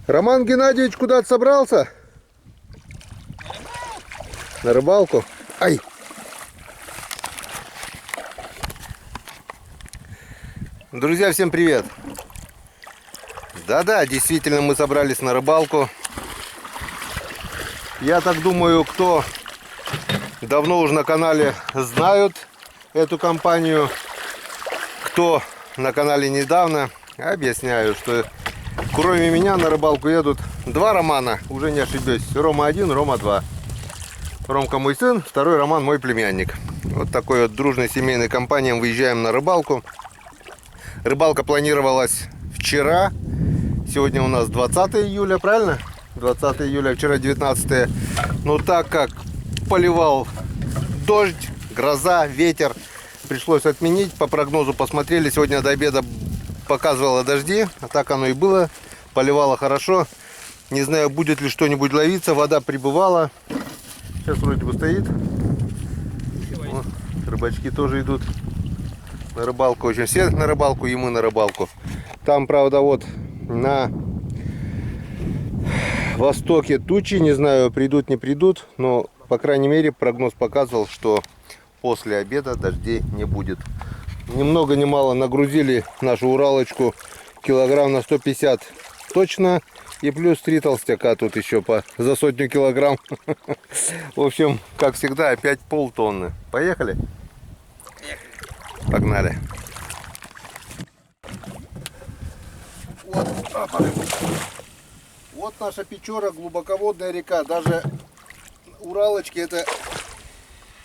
Роман Геннадьевич куда-то собрался? На рыбалку? Ай! Друзья, всем привет! Да-да, действительно мы собрались на рыбалку. Я так думаю, кто давно уже на канале знают эту компанию, кто на канале недавно, объясняю, что кроме меня на рыбалку едут два Романа, уже не ошибусь. Рома 1, Рома 2. Ромка мой сын, второй Роман мой племянник. Вот такой вот дружной семейной компанией выезжаем на рыбалку. Рыбалка планировалась вчера. Сегодня у нас 20 июля, правильно? 20 июля, вчера 19. Но так как поливал дождь, гроза, ветер, пришлось отменить. По прогнозу посмотрели, сегодня до обеда показывало дожди, а так оно и было. Поливало хорошо. Не знаю, будет ли что-нибудь ловиться. Вода прибывала. Сейчас вроде бы стоит. Вот, рыбачки тоже идут на рыбалку. Очень все на рыбалку, и мы на рыбалку. Там, правда, вот на востоке тучи. Не знаю, придут, не придут. Но, по крайней мере, прогноз показывал, что после обеда дождей не будет. Ни много ни мало нагрузили нашу Уралочку килограмм на 150 точно. И плюс 3 толстяка тут еще за 100 килограмм. В общем, как всегда, опять полтонны. Поехали? Погнали. Вот наша Печора, глубоководная река. Даже Уралочки это,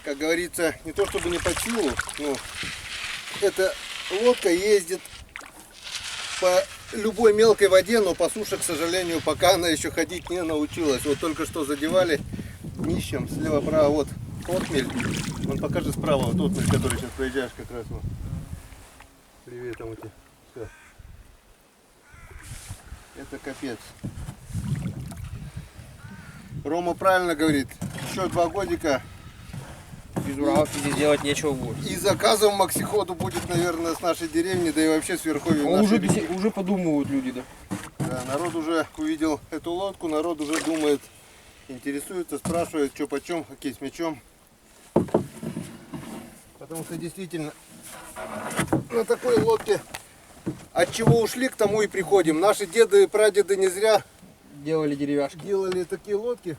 как говорится, не то чтобы не под силу, но эта лодка ездит по любой мелкой воде, но по суше, к сожалению, пока она еще ходить не научилась. Вот только что задевали днищем слева-право. Вот отмель. Он покажет справа, вот отмель, который сейчас проезжаешь как раз. Вот. Привет, там у тебя. Все. Это капец. Рома правильно говорит. Еще 2 годика. Без Уралки здесь делать нечего будет. И заказов Максиходу будет, наверное, с нашей деревни, да и вообще с верховья. Уже подумывают люди, да? Да, народ уже увидел эту лодку, народ уже думает, интересуется, спрашивает, что почем, хоккей с мячом. Потому что действительно на такой лодке от чего ушли, к тому и приходим. Наши деды и прадеды не зря Делали деревяшки. делали такие лодки.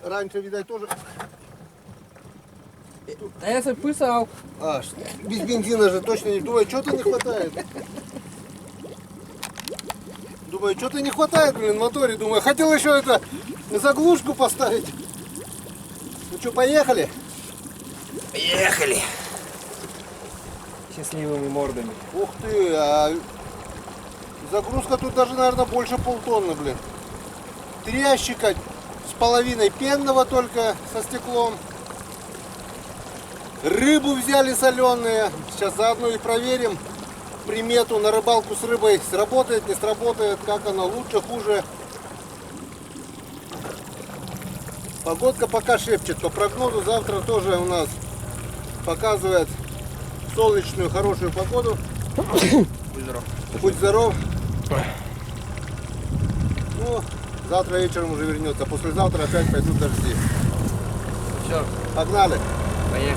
Раньше, видать, тоже... А я записал. Без бензина же точно не... Думаю, что-то не хватает. Думаю, что-то не хватает, блин, в моторе. Думаю, хотел еще это заглушку поставить. Ну что, поехали? Поехали. Счастливыми мордами. Ух ты, а загрузка тут даже, наверное, больше полтонны, блин. 3 ящика с половиной пенного только со стеклом. Рыбу взяли соленые. Сейчас заодно и проверим примету на рыбалку с рыбой. Сработает, не сработает, как она лучше, хуже. Погодка пока шепчет. По прогнозу завтра тоже у нас показывает солнечную, хорошую погоду. Будь здоров. Будь здоров. Ну, завтра вечером уже вернется. Послезавтра опять пойдут дожди. Все, Погнали. поехали.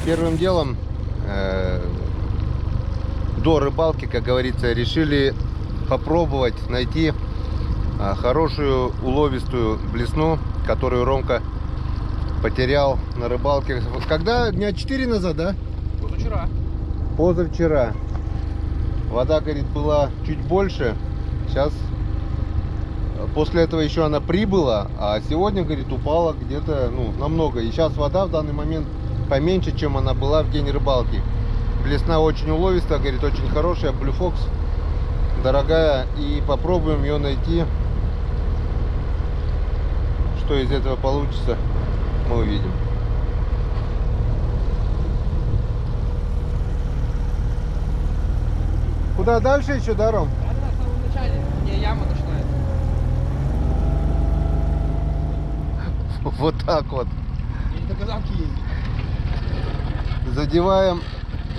Первым делом до рыбалки, как говорится, решили попробовать найти хорошую уловистую блесну, которую Ромка потерял на рыбалке. Когда? Дня 4 назад, да? Позавчера. Позавчера. Вода, говорит, была чуть больше. Сейчас, после этого еще она прибыла, а сегодня, говорит, упала где-то, ну, намного. И сейчас вода в данный момент поменьше, чем она была в день рыбалки. Блесна очень уловистая, говорит, очень хорошая. Blue Fox дорогая. И попробуем ее найти. Что из этого получится, мы увидим. Куда дальше еще, да, Ром? Да, в самом начале. Не, яма начинается. Вот так вот. Или до Казанки ездить. Задеваем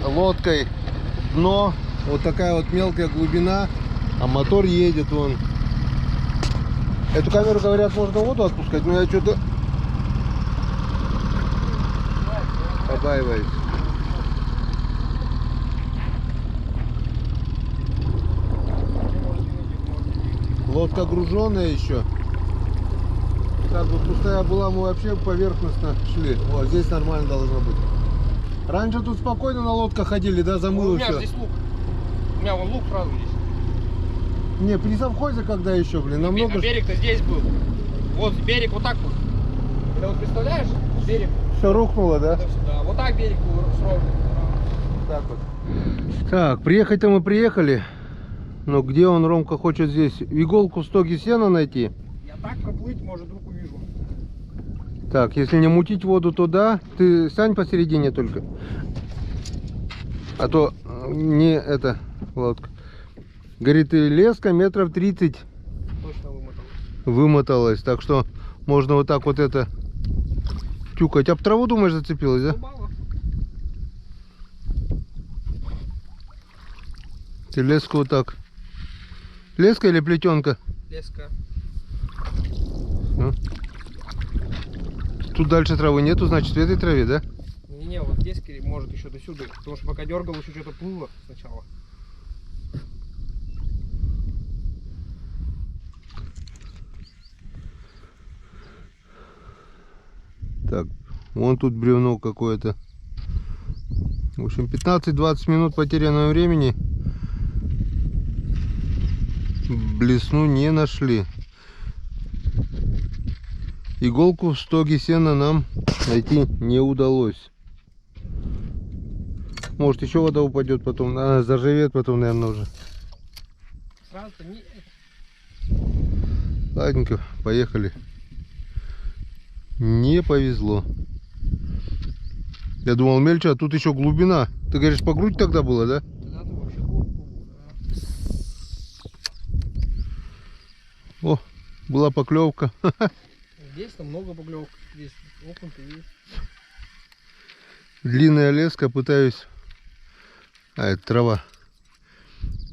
лодкой дно. Вот такая вот мелкая глубина. А мотор едет вон. Эту камеру, говорят, можно в воду отпускать, но я что-то побаиваюсь. Лодка груженная еще. Как бы пустая была, мы вообще поверхностно шли. Вот здесь нормально должно быть. Раньше тут спокойно на лодках ходили, да, У замыло меня все. здесь лук. У меня вон лук сразу здесь. Не, при совхозе когда еще, блин, намного. А берег-то здесь был. Вот берег вот так вот. Это вот представляешь? Берег. Все рухнуло, да? Это сюда. Вот так берег был ровно. Так вот. Так, приехать-то мы приехали. Но где он, Ромка, хочет здесь иголку в стоге сена найти? Я так проплыть, может, вдруг увижу. Так, если не мутить воду, то да. Ты стань посередине только. А то не это лодка. Говорит, и леска метров 30 Точно вымотал. вымоталась. Так что можно вот так вот это тюкать. Об траву, думаешь, зацепилась, да? Мало. Ты леску вот так. Леска или плетенка? Леска. Ну. Тут дальше травы нету, значит, в этой траве, да? Не-не, вот здесь может еще до сюда. Потому что пока дергал, еще что-то плыло сначала. Так, вон тут бревно какое-то. В общем, 15-20 минут потерянного времени. Блесну не нашли. Иголку в стоге сена нам найти не удалось. Может, еще вода упадет потом. Она заржавеет потом, наверное, уже. Сразу-то не... Ладненько, поехали. Не повезло. Я думал мельче, а тут еще глубина. Ты говоришь, по грудь тогда было, да? Тогда-то вообще глубоко, да. О, была поклевка. Здесь-то много поклевок. Здесь окунь-то есть. Длинная леска, пытаюсь. А, это трава.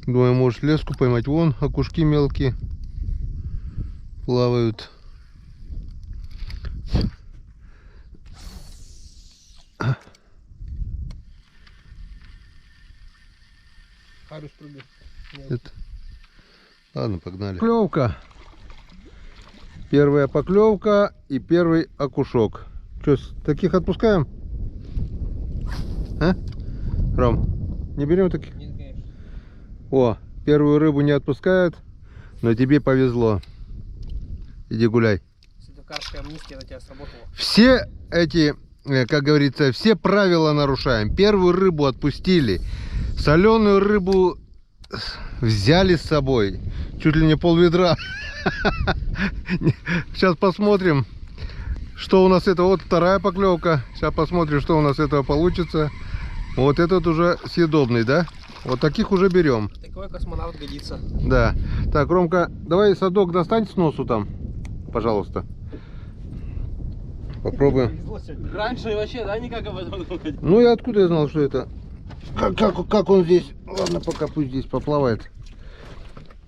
Думаю, может леску поймать. Вон окушки мелкие плавают. Харюс прыгает. Это... Ладно, погнали. Поклевка. Первая поклевка и первый окушок. Что, таких отпускаем? А? Ром, не берем таких? Нет, конечно. О, первую рыбу не отпускают, но тебе повезло. Иди гуляй. Светокарская амнистия на тебя сработала. Все эти, как говорится, все правила нарушаем. Первую рыбу отпустили. Соленую рыбу взяли с собой. Чуть ли не пол-ведра. Сейчас посмотрим, что у нас это. Вот вторая поклевка. Сейчас посмотрим, что у нас этого получится. Вот этот уже съедобный, да? Вот таких уже берем. Такой космонавт годится. Да. Так, Ромка, давай садок достань с носу там, пожалуйста. Попробуем. Раньше вообще, да, никак об этом думать. Ну и откуда я знал, что это? Как он здесь? Ладно, пока пусть здесь поплавает.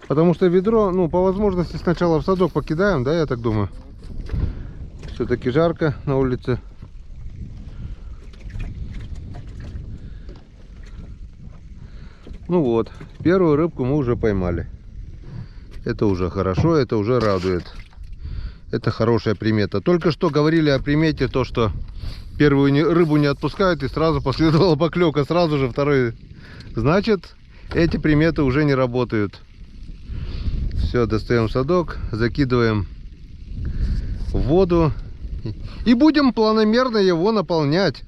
Потому что ведро, ну, по возможности сначала в садок покидаем, да, я так думаю. Все-таки жарко на улице. Ну вот, первую рыбку мы уже поймали. Это уже хорошо, это уже радует. Это хорошая примета. Только что говорили о примете, то что первую рыбу не отпускают и сразу последовала поклевка, сразу же второй. Значит, эти приметы уже не работают. Все, достаем садок, закидываем в воду и будем планомерно его наполнять.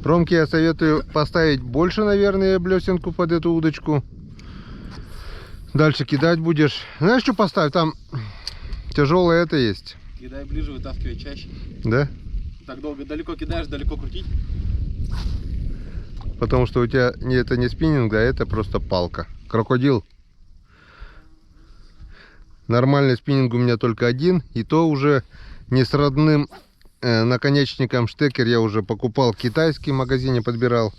Ромке я советую поставить больше, наверное, блесенку под эту удочку. Дальше кидать будешь. Знаешь, что поставь? Там тяжелое это есть. Кидай ближе, вытаскивай чаще. Да? Так долго далеко кидаешь, далеко крутить. Потому что у тебя это не спиннинг, а это просто палка. Крокодил. Нормальный спиннинг у меня только один. И то уже не с родным наконечником штекер я уже покупал китайский, в магазине подбирал.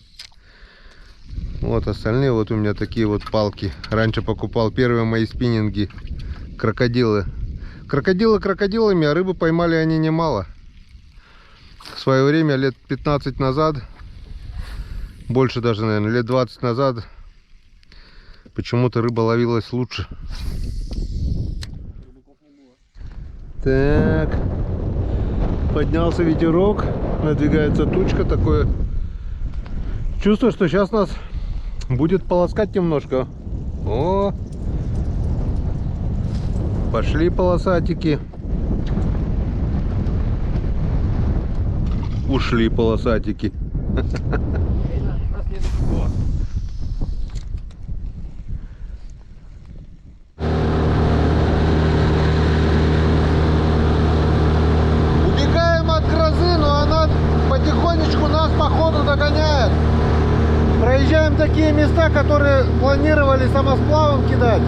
Вот остальные вот у меня такие вот палки. Раньше покупал первые мои спиннинги. Крокодилы. Крокодилы крокодилами, а рыбы поймали они немало. В свое время, лет 15 назад, больше даже, наверное, лет 20 назад, почему-то рыба ловилась лучше. Так, поднялся ветерок, надвигается тучка, такое чувство, что сейчас нас будет полоскать немножко. О, пошли полосатики. Ушли полосатики. Убегаем от грозы, но она потихонечку нас по ходу догоняет. Проезжаем такие места, которые планировали самосплавом кидать.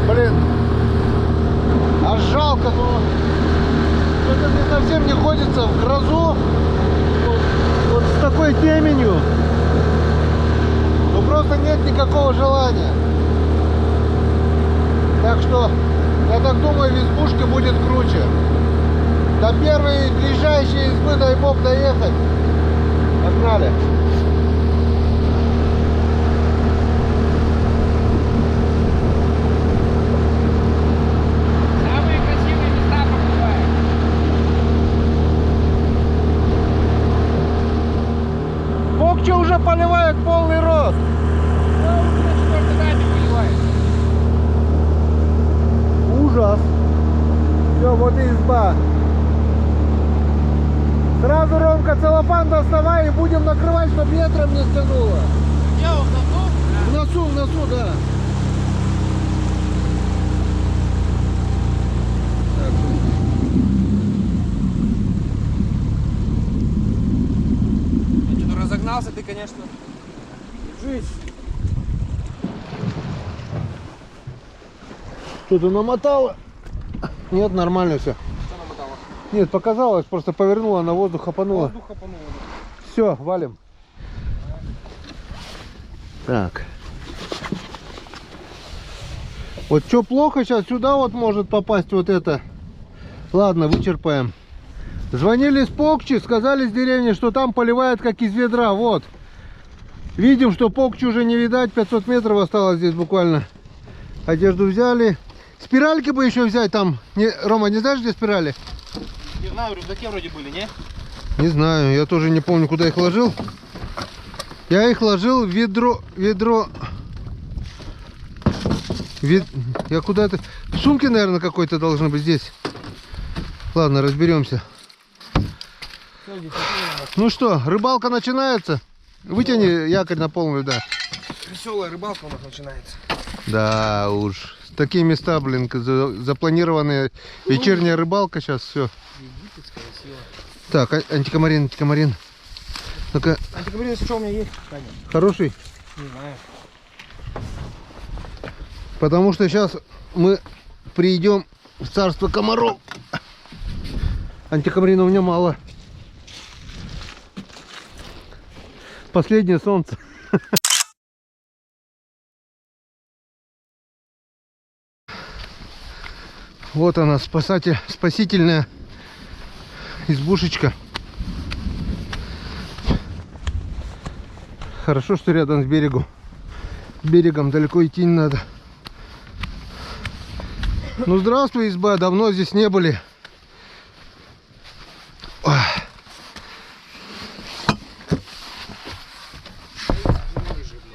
Блин, аж жалко, но что-то мне совсем не хочется в грозу вот с такой теменью. Ну просто нет никакого желания. Так что, я так думаю, в избушке будет круче. До первой ближайшей избы, дай бог, доехать. Погнали. Самые красивые места покупаем. Покча уже поливает полный рост. Да, уже на четвертой даме поливает. Ужас. Все, вот и изба. Сразу, Ромка, целлофан доставай и будем накрывать, чтобы ветром не стянуло. Где он, в носу? В носу, да. Я что-то разогнался ты, конечно. Держись. Что-то намотало. Нет, нормально все. Что намотало? Нет, показалось, просто повернула, на воздух хапанула. Воздух хапануло. Все, валим. Так. Вот что плохо, сейчас сюда вот может попасть вот это. Ладно, вычерпаем. Звонили с Покчи, сказали с деревни, что там поливают как из ведра. Вот. Видим, что Покчи уже не видать. 500 метров осталось здесь буквально. Одежду взяли. Спиральки бы еще взять там. Рома, не знаешь, где спирали? Не знаю, в рюкзаке вроде были, не? Не знаю, я тоже не помню, куда их ложил. Я их ложил в ведро. Я куда-то... В сумке, наверное, какой-то должны быть здесь. Ладно, разберемся. Ну что, рыбалка начинается. Вытяни якорь на полную, да. Веселая рыбалка у нас начинается. Да уж. Такие места, блин, запланированная вечерняя рыбалка сейчас, все. Египетская сила. Так, антикомарин. Ну-ка. Антикомарин, если что, у меня есть. Конечно. Хороший? Не знаю. Потому что сейчас мы придем в царство комаров. Антикомарина у меня мало. Последнее солнце. Вот она, спасительная избушечка. Хорошо, что рядом с берегом. Берегом далеко идти не надо. Ну здравствуй, изба, давно здесь не были. Ох.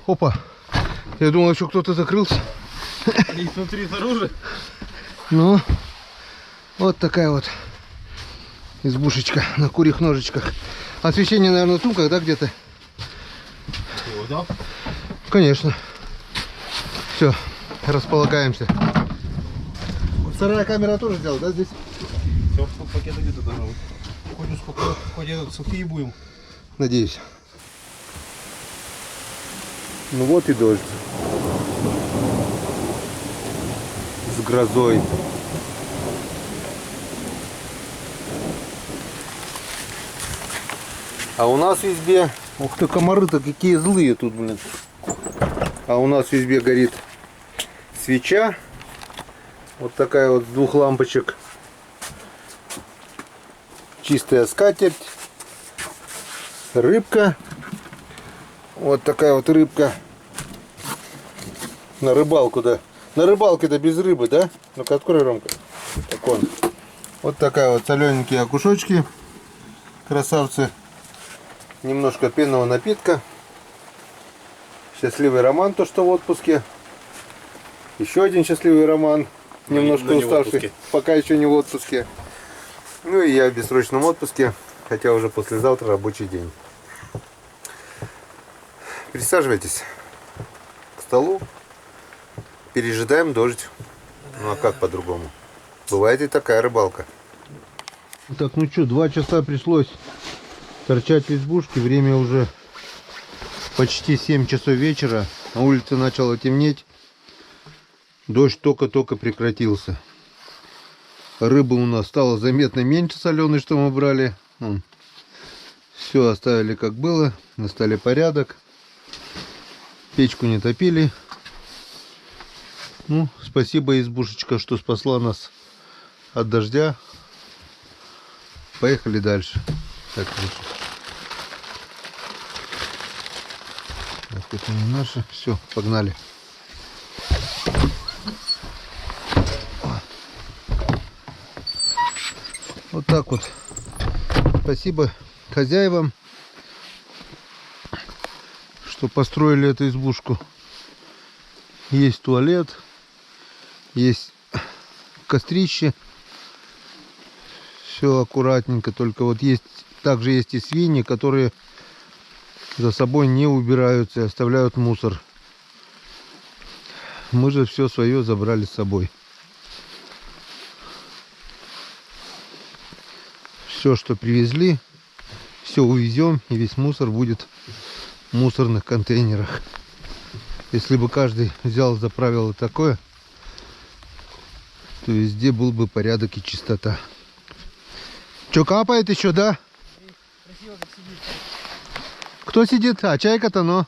Опа, я думал, еще кто-то закрылся. И смотри, снаружи. Ну, вот такая вот избушечка на курьих ножичках. Освещение, наверное, в тумках, да, где-то? Да? Конечно. Все, располагаемся. Вторая камера тоже сделала, да, здесь? Все, пакеты где-то должны быть. Хоть этот сухие будем. Надеюсь. Ну вот и дождь. С грозой. А у нас в избе... Ух ты, комары-то какие злые тут, блин. А у нас в избе горит свеча. Вот такая вот с 2 лампочек. Чистая скатерть. Рыбка. Вот такая вот рыбка. На рыбалку, да. На рыбалке-то без рыбы, да? Ну-ка, открой, Ромка. Так он. Вот такая вот солененькие окушочки. Красавцы. Немножко пенного напитка. Счастливый роман, то что в отпуске. Еще один счастливый роман. Немножко но не в уставший. отпуске. Пока еще не в отпуске. Ну и я в бессрочном отпуске. Хотя уже послезавтра рабочий день. Присаживайтесь к столу. Пережидаем дождь. Ну а как по-другому? Бывает и такая рыбалка. Так, ну что, 2 часа пришлось торчать в избушке. Время уже почти 7 часов вечера. На улице начало темнеть. Дождь только-только прекратился. Рыбы у нас стало заметно меньше соленой, что мы брали. Все оставили как было. Настали порядок. Печку не топили. Ну, спасибо, избушечка, что спасла нас от дождя. Поехали дальше. Так, это не наше. Все, погнали. Вот так вот. Спасибо хозяевам, что построили эту избушку. Есть туалет, есть кострище. Все аккуратненько. Только вот есть, также есть и свиньи, которые за собой не убираются и оставляют мусор. Мы же все свое забрали с собой. Все, что привезли, все увезем, и весь мусор будет в мусорных контейнерах. Если бы каждый взял за правило такое, то везде был бы порядок и чистота. Че, капает еще, да? Кто сидит? А, чайка-то, но.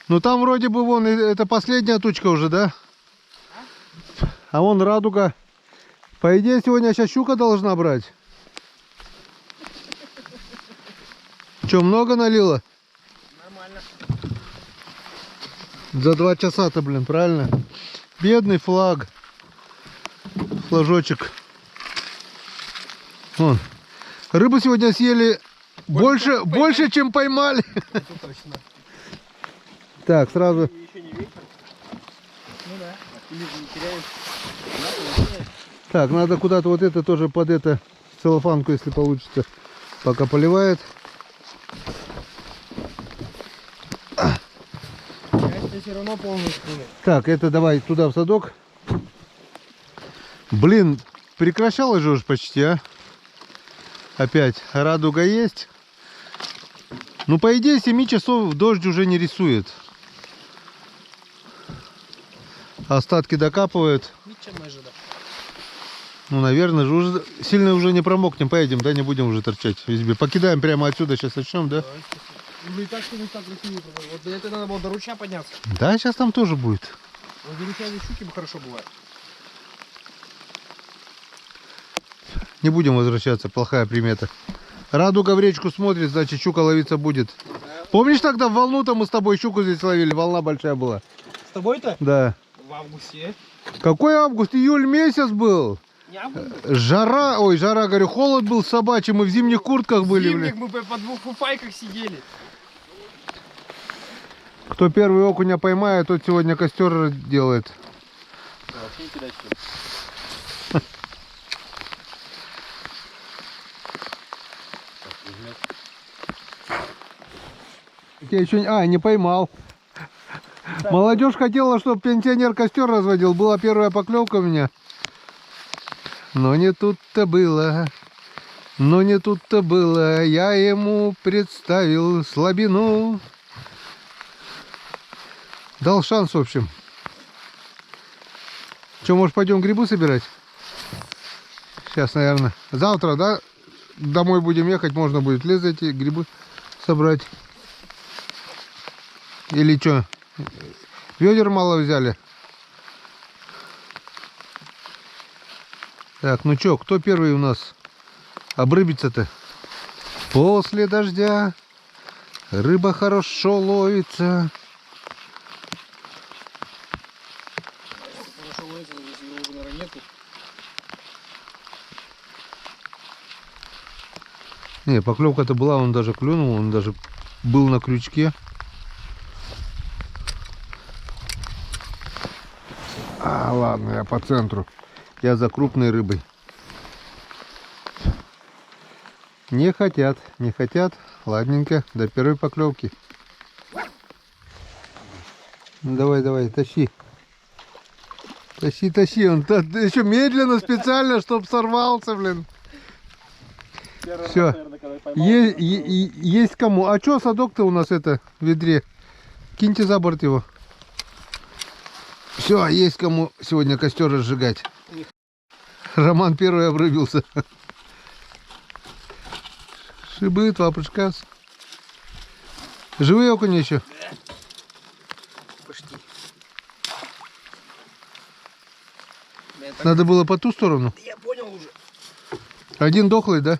Ну там вроде бы вон, это последняя тучка уже, да? А вон радуга. По идее, сегодня сейчас щука должна брать. Че, много налила? Нормально. За 2 часа-то, блин, правильно? Бедный флаг. Флажочек. Вон. Рыбу сегодня съели больше, чем поймали. Это точно. Так, сразу. Еще не вечер. Ну да. Оптимизм не теряем. Так, надо куда-то вот это тоже под это целлофанку, если получится, пока поливает. Я все равно полностью. Так, это давай туда в садок. Блин, прекращалось же уже почти, а? Опять радуга есть. Ну, по идее, 7 часов дождь уже не рисует. Остатки докапывают. Ничем не ожидал. Ну, наверное, же уже сильно уже не промокнем. Поедем, да, не будем уже торчать в избе. Покидаем прямо отсюда, сейчас начнем, да? Ну и так, что не так красиво. Вот для этого надо было до ручья подняться. Да, сейчас там тоже будет. Вот до ручья здесь щуки хорошо бывают. Не будем возвращаться, плохая примета. Радуга в речку смотрит, значит щука ловиться будет. Да, Помнишь, тогда в волну-то мы с тобой щуку здесь ловили? Волна большая была. С тобой-то? Да. В августе. Какой август? Июль месяц был. Не август. Жара, ой, жара, говорю, холод был собачий, мы в зимних куртках были. Зимник Блин. мы по двух фуфайках сидели. Кто первый окуня поймает, тот сегодня костер делает. Вообще не кидать, что ли? Я еще не поймал. Молодежь хотела, чтобы пенсионер костер разводил. Была первая поклевка у меня. Но не тут-то было. Но не тут-то было. Я ему представил слабину. Дал шанс, в общем. Че, может, пойдем грибы собирать? Сейчас, наверное. Завтра, да? Домой будем ехать, можно будет лес эти грибы собрать. Или что? Ведер мало взяли. Так, ну что, кто первый у нас обрыбится-то? После дождя рыба хорошо ловится. Хорошо ловится, если его уже, наверное, нету. Не, поклевка-то была, он даже клюнул, он даже был на крючке. Ладно, я по центру. Я за крупной рыбой. Не хотят, не хотят. Ладненько, до первой поклевки. Ну, давай, давай, тащи. Тащи, тащи. Он еще медленно, специально, чтобы сорвался, блин. Все. Есть кому. А что садок-то у нас это в ведре? Киньте за борт его. Все, есть кому сегодня костер разжигать. Роман первый обрубился. Шибы, два прыжка. Живые окуни еще? Почти. Надо было по ту сторону. Я понял уже. Один дохлый, да?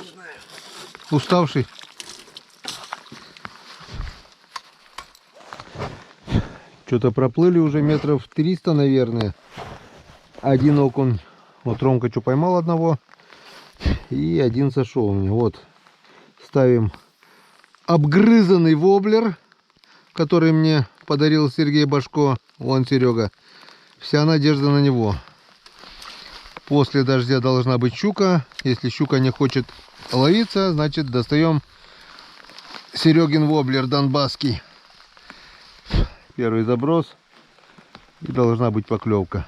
Не знаю. Уставший. Что-то проплыли уже метров 300, наверное. Один окунь. Вот Ромка что поймал одного. И один сошел у меня. Вот. Ставим обгрызанный воблер, который мне подарил Сергей Башко. Вон Серега. Вся надежда на него. После дождя должна быть щука. Если щука не хочет ловиться, значит достаем Серегин воблер донбасский. Первый заброс. И должна быть поклевка.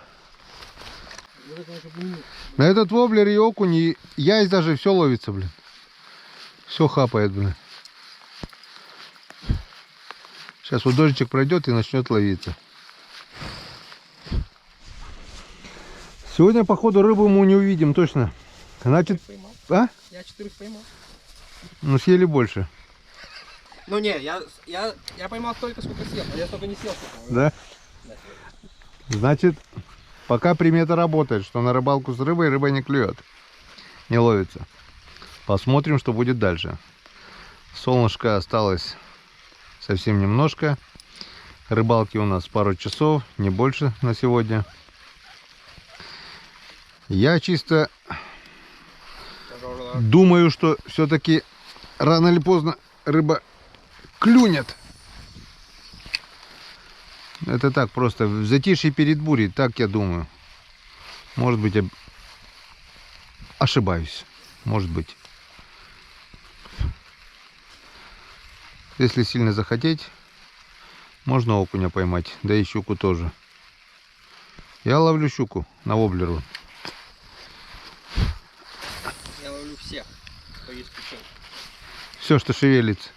На этот воблер и окунь, и ясь даже все ловится, блин. Все хапает, блин. Сейчас вот дождичек пройдет и начнет ловиться. Сегодня, походу, рыбу мы не увидим точно. Значит, а? Я 4 поймал. Ну, съели больше. Ну не, я поймал столько, сколько съел, а я столько не съел. Да? Значит, пока примета работает, что на рыбалку с рыбой рыба не клюет. Не ловится. Посмотрим, что будет дальше. Солнышко осталось совсем немножко. Рыбалки у нас пару часов, не больше на сегодня. Я чисто думаю, что все-таки рано или поздно рыба клюнет. Это так, просто в затишье перед бурей, так я думаю. Может быть, я ошибаюсь. Может быть. Если сильно захотеть, можно окуня поймать, да и щуку тоже. Я ловлю щуку на воблеру. Я ловлю всех, кто есть печень. Все, что шевелится.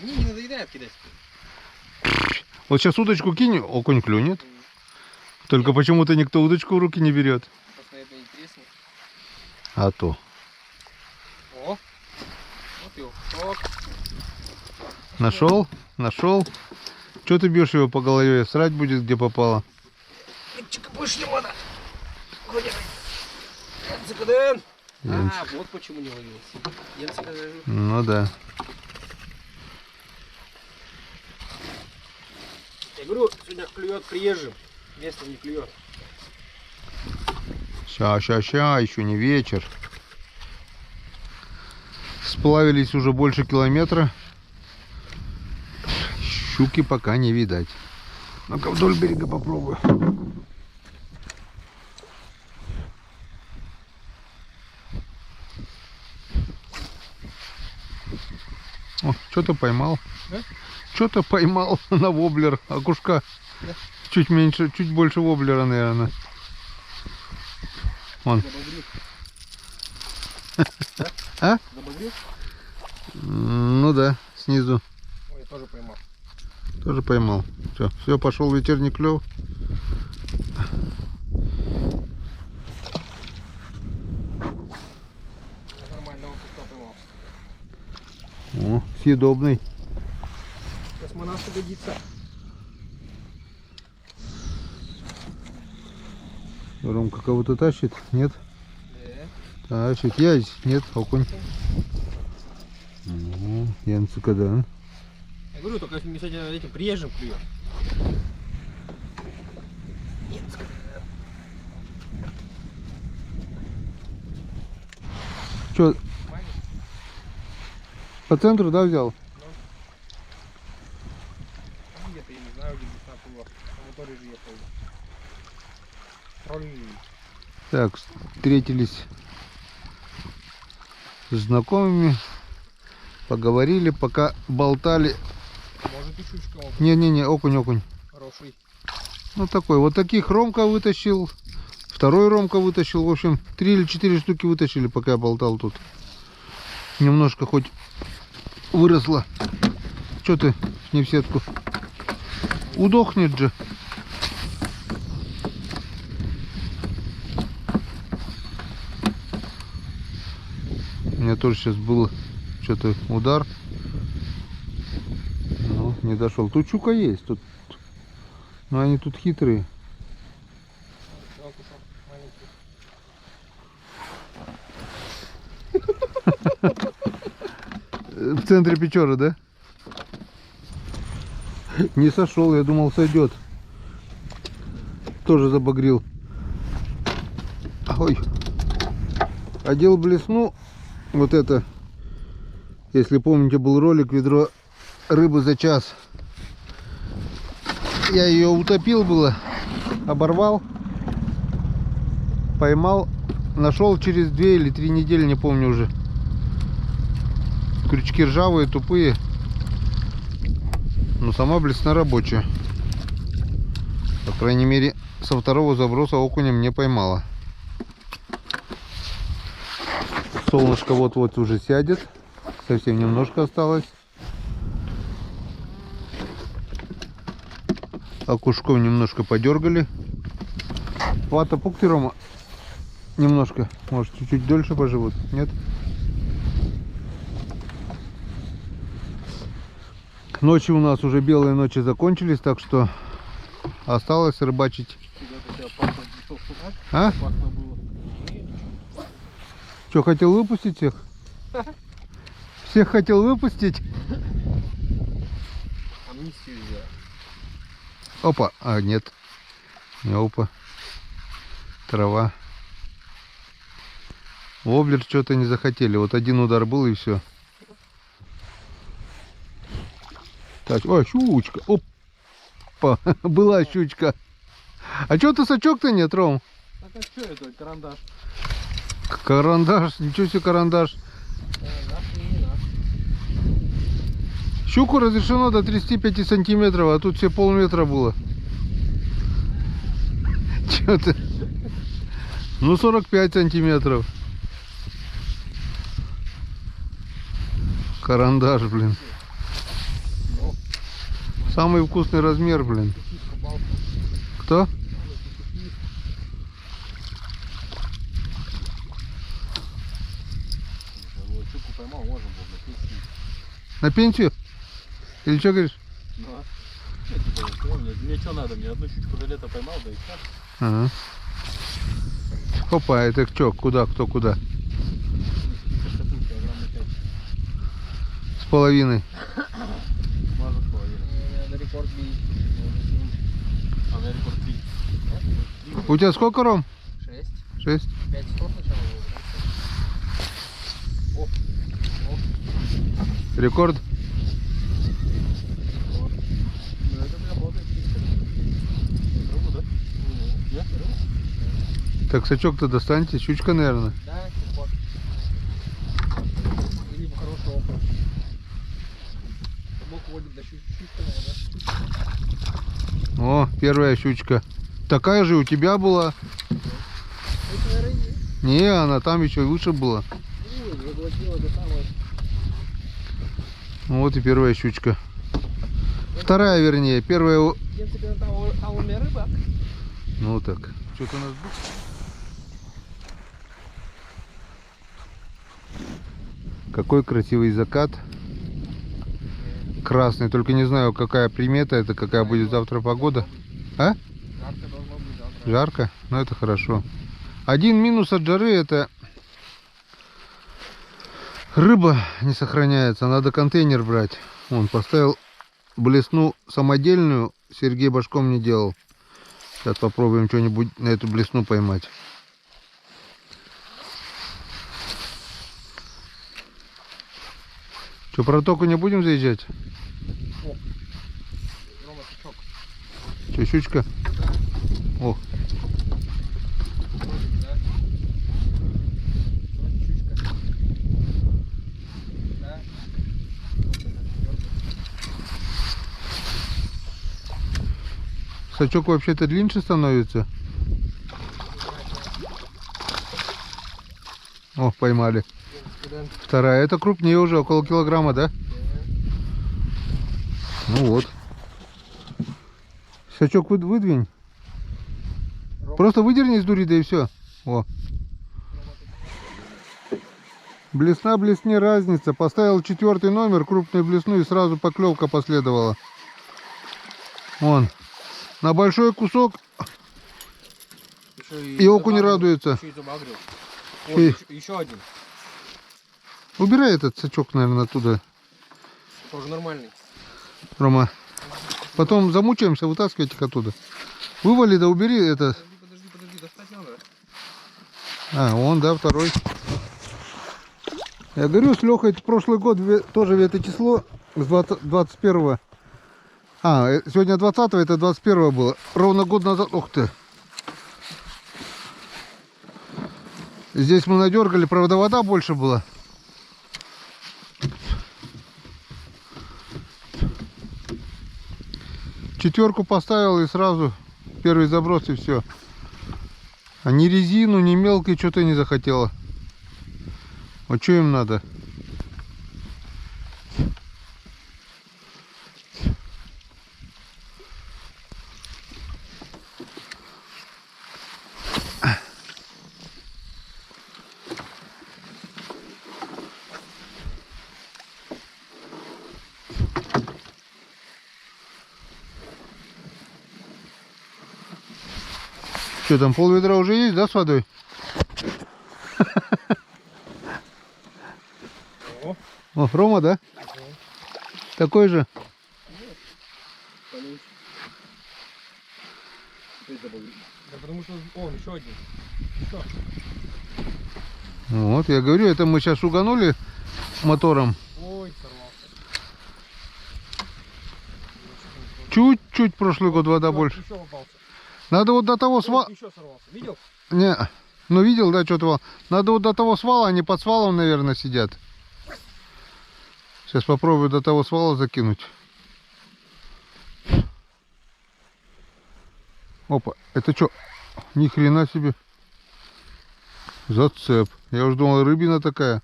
Мне не надоедает кидать. Вот сейчас удочку кинь, окунь клюнет. Только почему-то никто удочку в руки не берет. Просто это интересно. А то. О, вот его. Ок. Нашел? Нашел. Че ты бьешь его по голове? Срать будет, где попало. Чика, больше не надо. Закаден. А, вот почему не ловился. Я тебе скажу. Ну да. Я говорю, сегодня клюет приезжим. Место не клюет. Ща, еще не вечер. Сплавились уже больше километра. Щуки пока не видать. Ну-ка вдоль берега попробую. О, что-то поймал. Да? Что-то поймал на воблер. Окушка Да? чуть меньше, чуть больше воблера, наверное. Вон. Забагрил. А? Забагрил? Ну да, снизу. Ой, я тоже поймал. Тоже поймал. Все, пошел вечерний клев. Я нормального куска поймал. О, съедобный. Космонавт годится. Ромка кого-то тащит? Нет? Да. Тащит. Я здесь. Нет, окунь. Ну, Янцика, да. Я говорю, только если сегодня этим приезжим клюет. Что, по центру, да, взял? Где-то, я не знаю, где весна была. На моторе же ехал. Тролль. Так, встретились с знакомыми, поговорили, пока болтали. Может и щучка он Не-не-не, окунь. хороший. Ну такой, вот таких Ромка вытащил, второй Ромка вытащил, в общем, 3 или 4 штуки вытащили, пока я болтал тут. Немножко хоть выросло. Что ты не в сетку? Удохнет же. У меня тоже сейчас был что-то удар. Ну, не дошел. Тут щука есть, тут. Но они тут хитрые. В центре Печоры, да? Не сошел, я думал сойдет. Тоже забагрил. Ой. Одел блесну. Вот это. Если помните, был ролик «Ведро рыбы за час». Я ее утопил было. Оборвал. Поймал. Нашел через 2 или 3 недели, не помню уже. Крючки ржавые, тупые. Но сама блесна рабочая. По крайней мере, со второго заброса окуня мне поймала. Солнышко вот-вот уже сядет. Совсем немножко осталось. Окушков немножко подергали. Вата, пукти, Рома. Немножко. Может, чуть-чуть дольше поживут. Нет? Ночи у нас уже, белые ночи закончились, так что осталось рыбачить. А? Что, хотел выпустить всех? Всех хотел выпустить? Амнистию сделать. Опа, а нет. Не опа. Трава. Воблер что-то не захотели. Вот один удар был и все. Так, ой, щучка. Опа, была щучка. А что ты сачок-то нет, Ром? А так что это, карандаш? Карандаш, ничего себе карандаш. Карандаш не наш. Щуку разрешено до 35 сантиметров, а тут все полметра было. Че ты? Ну 45 сантиметров. Карандаш, блин. Самый вкусный размер, блин. Кто? Щуку поймал, можно было на пенсию. На пенсию? Или что говоришь? Ну, я типа, помню, мне что надо, мне одну щучку за лето поймал, да и все. Ага. Опа, это что? Куда? Кто куда? 2,5. Можно с половиной. На рекорд бить. А на рекорд 3. У тебя сколько, Ром? 6. 6. 5 100 сначала было. О. Рекорд. Ну это работает. Рыбу, да? Нет, рыбу. Так, сачок-то достаньте. Щучка, наверное. Да, вот. Либо хороший опыт. Бок водит до щучка, да? О, первая щучка. Такая же у тебя была. Это, наверное, есть. Не, она там еще выше была. Ой, заглотила до самой. Вот и первая щучка. Вторая, вернее. Первая... В принципе, там у меня рыба. Ну так. Что-то у нас было? Какой красивый закат. Красный. Только не знаю, какая примета это, какая будет завтра погода. А? Жарко должно быть завтра. Жарко? Ну это хорошо. Один минус от жары — это рыба не сохраняется. Надо контейнер брать. Он поставил блесну самодельную. Сергей башком не делал. Сейчас попробуем что-нибудь на эту блесну поймать. Что, протоку не будем заезжать? О, Рома, сачок. Что, щучка? О, Да. Щучка. Да. сачок вообще-то длиннее становится. О, поймали. Вторая, это крупнее уже, около килограмма, да? Ну вот. Сачок выдвинь. Просто выдерни из дури, да и все. О. Блесна, блесне, разница. Поставил 4-й номер, крупную блесну, и сразу поклевка последовала. Вон. На большой кусок и окунь радуется. Еще и забагрил. И- Еще один. Убирай этот сачок, наверное, оттуда, Тоже нормальный. Рома. Потом замучаемся, вытаскивать их оттуда. Вывали, да убери это. Подожди, достать надо. А, он, да, второй. Я говорю, с Лехой прошлый год тоже в это число, с 21-го. А, сегодня 20-го, это 21-го было. Ровно год назад. Ух ты. Здесь мы надергали, правда, вода больше была. Четверку поставил и сразу первый заброс, и все. А ни резину, ни мелкой что-то не захотела. Вот что им надо? Что там, пол-ведра уже есть, да, с водой? О, Рома, да? Такой же. Да потому что... О, еще один. Еще. Вот, я говорю, это мы сейчас шуганули мотором. Ой, сорвался. Чуть-чуть прошлый год вода Еще- больше. Еще попался. Надо вот до того свала... Еще сорвался. Видел? Не, ну видел, да, что-то. Надо вот до того свала, они под свалом, наверное, сидят. Сейчас попробую до того свала закинуть. Опа, это что? Ни хрена себе. Зацеп. Я уже думал, рыбина такая.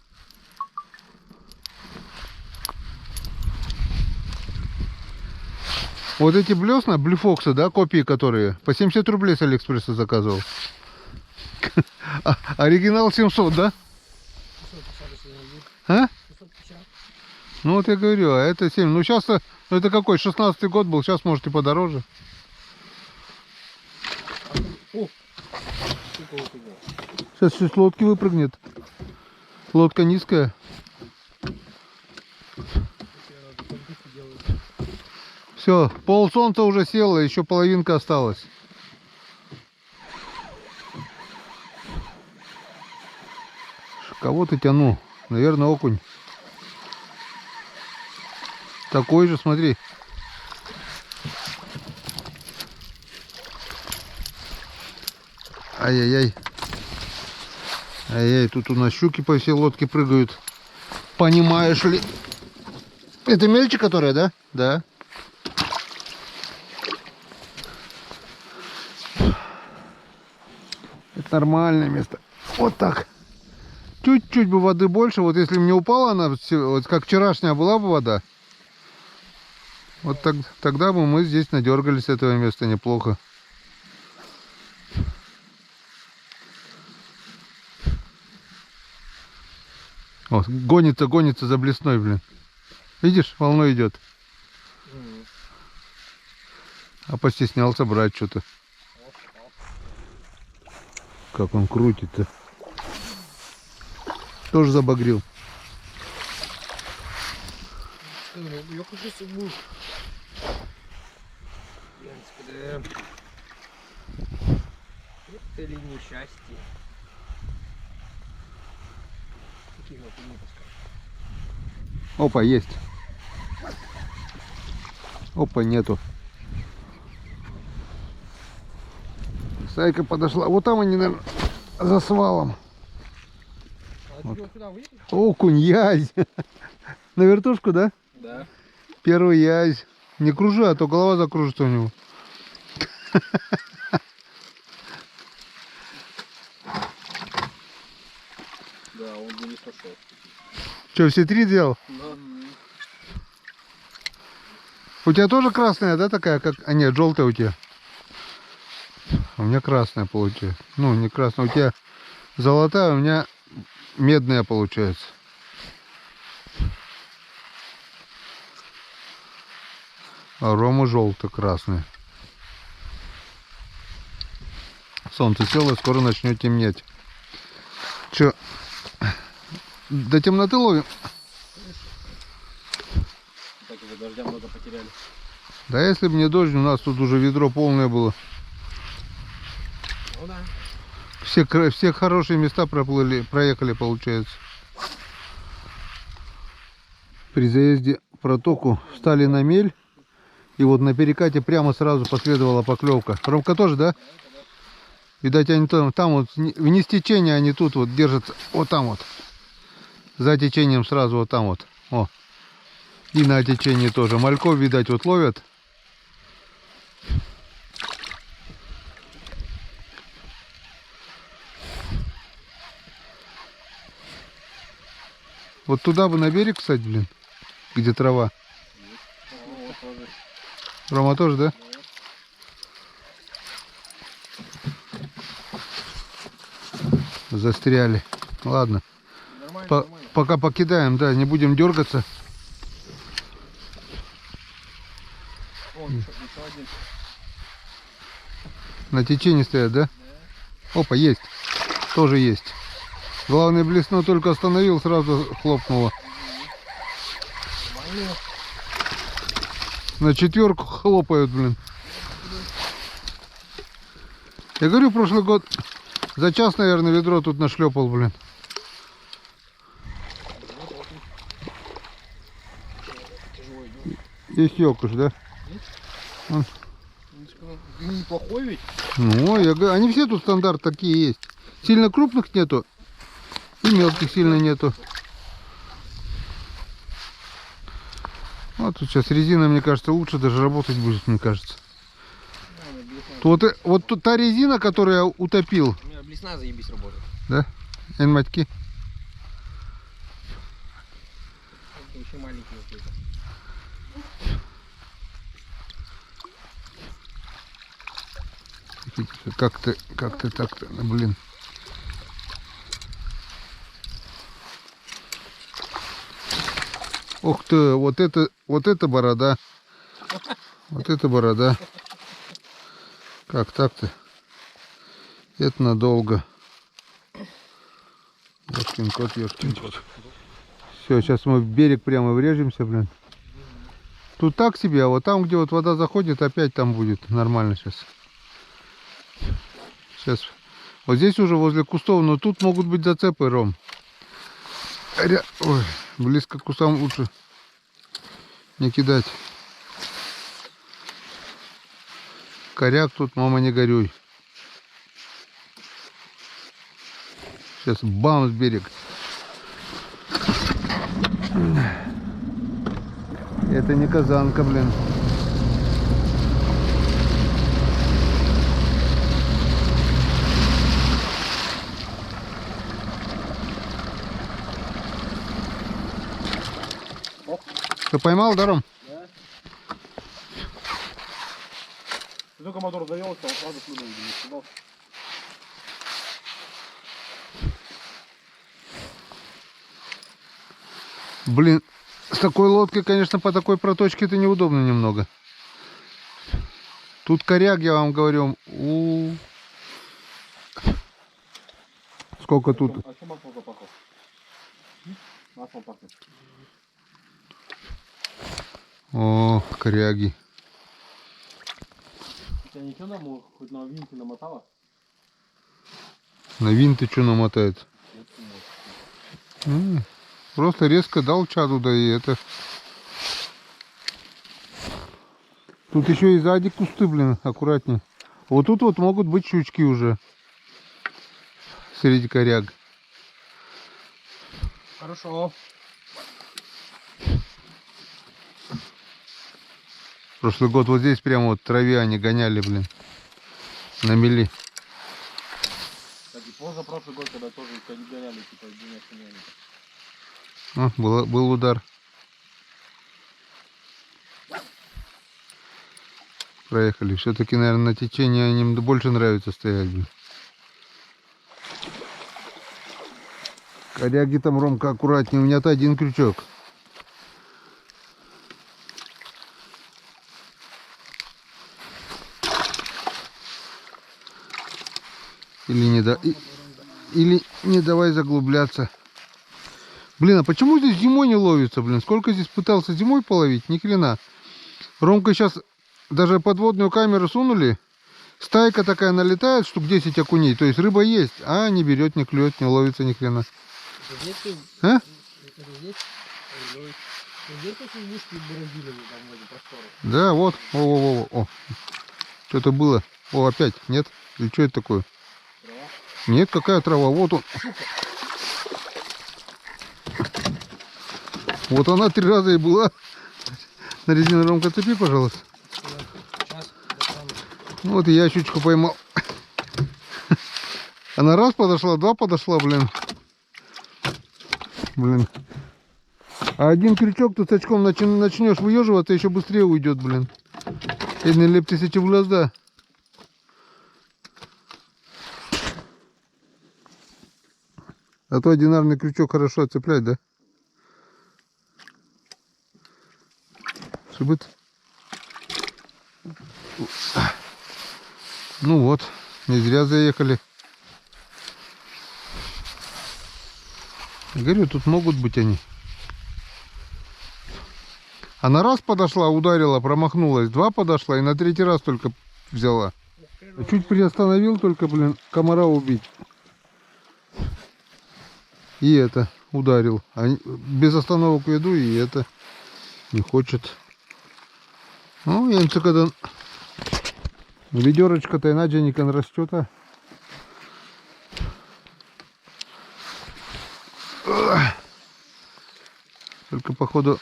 Вот эти блесна, блюфоксы, да, копии которые, по 70 рублей с Алиэкспресса заказывал. Оригинал 700, да? 650. А? 650. Ну вот я говорю, а это 7. Ну сейчас, ну это какой, 16-й год был, сейчас может и подороже. О! Сколько вот его? Сейчас с лодки выпрыгнет. Лодка низкая. Все, пол солнца уже село, еще половинка осталась. Кого-то тяну. Наверное, окунь. Такой же, смотри. Ай-яй-яй. Ай-яй, тут у нас щуки по всей лодке прыгают. Понимаешь ли? Это мельчик, которая, да? Да. Это нормальное место. Вот так. Чуть-чуть бы воды больше. Вот если мне упала она, вот как вчерашняя была бы вода, вот тогда бы мы здесь надергались с этого места неплохо. Вот, гонится за блесной, блин. Видишь, волной идет. А постеснялся брать что-то. Как он крутится. Тоже забагрил. Я хочу собой. Это ли несчастье? Такие вот не пускай. Опа, есть. Опа, нету. Сайка подошла. Вот там они, наверное, за свалом. А вот. Ты вот сюда выйдешь? Окунь, язь. На вертушку, да? Да. Первый язь. Не кружи, а то голова закружится у него. Да, он бы не сошел. Че, все три делал? Да. У тебя тоже красная, да, такая, как... А нет, желтая у тебя. У меня красная получается. Ну, не красная. У тебя золотая, у меня медная получается. А Рома желто-красный. Солнце село, скоро начнет темнеть. Че, до темноты ловим? Так уже дождя много потеряли. Да если бы не дождь, у нас тут уже ведро полное было. Ну да. Все хорошие места проехали, получается. При заезде в протоку встали на мель. И вот на перекате прямо сразу последовала поклевка. Ромка тоже, да? Видать, они там вот вниз течения, они тут вот держатся. Вот там вот. За течением сразу вот там вот. О. И на течении тоже. Мальков, видать, вот ловят. Вот туда бы на берег, кстати, блин. Где трава. Рома тоже, да? Застряли. Ладно. Нормально. Пока покидаем, да, не будем дергаться. Вон, еще один. На течении стоят, да? Опа, есть. Тоже есть. Главное, блеснул, только остановил, сразу хлопнуло. Нормально. На четверку хлопают, блин. Я говорю, прошлый год за час, наверное, ведро тут нашлепал, блин. Есть ёкуш, да? Он. Ну, неплохой ведь. Ну, я говорю, они все тут стандарт такие есть. Сильно крупных нету и мелких сильно нету. Вот тут сейчас резина, мне кажется, лучше даже работать будет, мне кажется. Вот тут та резина, которую я утопил. У меня блесна заебись работает. Да? Энматьки. Еще маленький вот это. Как ты так-то, блин. Ух ты, вот это борода. Вот это борода. Как так-то? Это надолго. Ёшкин кот, ёшкин кот. Все, сейчас мы в берег прямо врежемся, блин. Тут так себе, а вот там, где вот вода заходит, опять там будет нормально сейчас. Сейчас. Вот здесь уже возле кустов, но тут могут быть зацепы, Ром. Ой, близко к кустам лучше не кидать. Коряк тут, мама, не горюй. Сейчас бам с берег. Это не казанка, блин. Ты поймал, да, Ром? Да. Ты только мотор завелся, он сразу клюнул, не снимал. Блин, с такой лодкой, конечно, по такой проточке это неудобно немного. Тут коряк, я вам говорю. Сколько тут? А что масло запахло? Масло пахнет. О, коряги. У тебя ничего нам хоть на винте намотало? На винты что намотает? Просто резко дал чаду, да и это. Тут еще и сзади кусты, блин, аккуратнее. Вот тут вот могут быть щучки уже. Среди коряг. Хорошо. Прошлый год вот здесь прямо вот в траве они гоняли, блин. На мели. Кстати, позапрошлый год, когда тоже гоняли, типа, двумя семьями. Был удар. Проехали. Все-таки, наверное, на течении им больше нравится стоять, блин. Коряги там, Ромка, аккуратнее. У меня-то один крючок. Или не давай заглубляться. Блин, а почему здесь зимой не ловится, блин? Сколько здесь пытался зимой половить? Ни хрена. Ромка сейчас даже подводную камеру сунули. Стайка такая налетает, штук 10 окуней. То есть рыба есть, а не берет, не клюет, не ловится ни хрена. А? Да, вот. О. Что-то было. О, опять. Нет? Или что это такое? Трава? Нет, какая трава? Вот он. Вот она 3 раза и была. На резину, Ромка, цепи, пожалуйста. Вот и я щучку поймал. Она раз подошла, 2 подошла, блин. Блин. А один крючок ты с очком начнешь выеживаться, еще быстрее уйдет, блин. Едный леп тысячи в глаз, да. А то одинарный крючок хорошо цепляет, да? Шибыт. Ну вот, не зря заехали. Говорю, тут могут быть они. Она раз подошла, ударила, промахнулась. 2 подошла и на 3-й раз только взяла. Чуть приостановил, только, блин, комара убить. И это, ударил. Без остановок веду, и это не хочет. Ну, я когда ведерочка-то иначе не растет, а. Только, походу,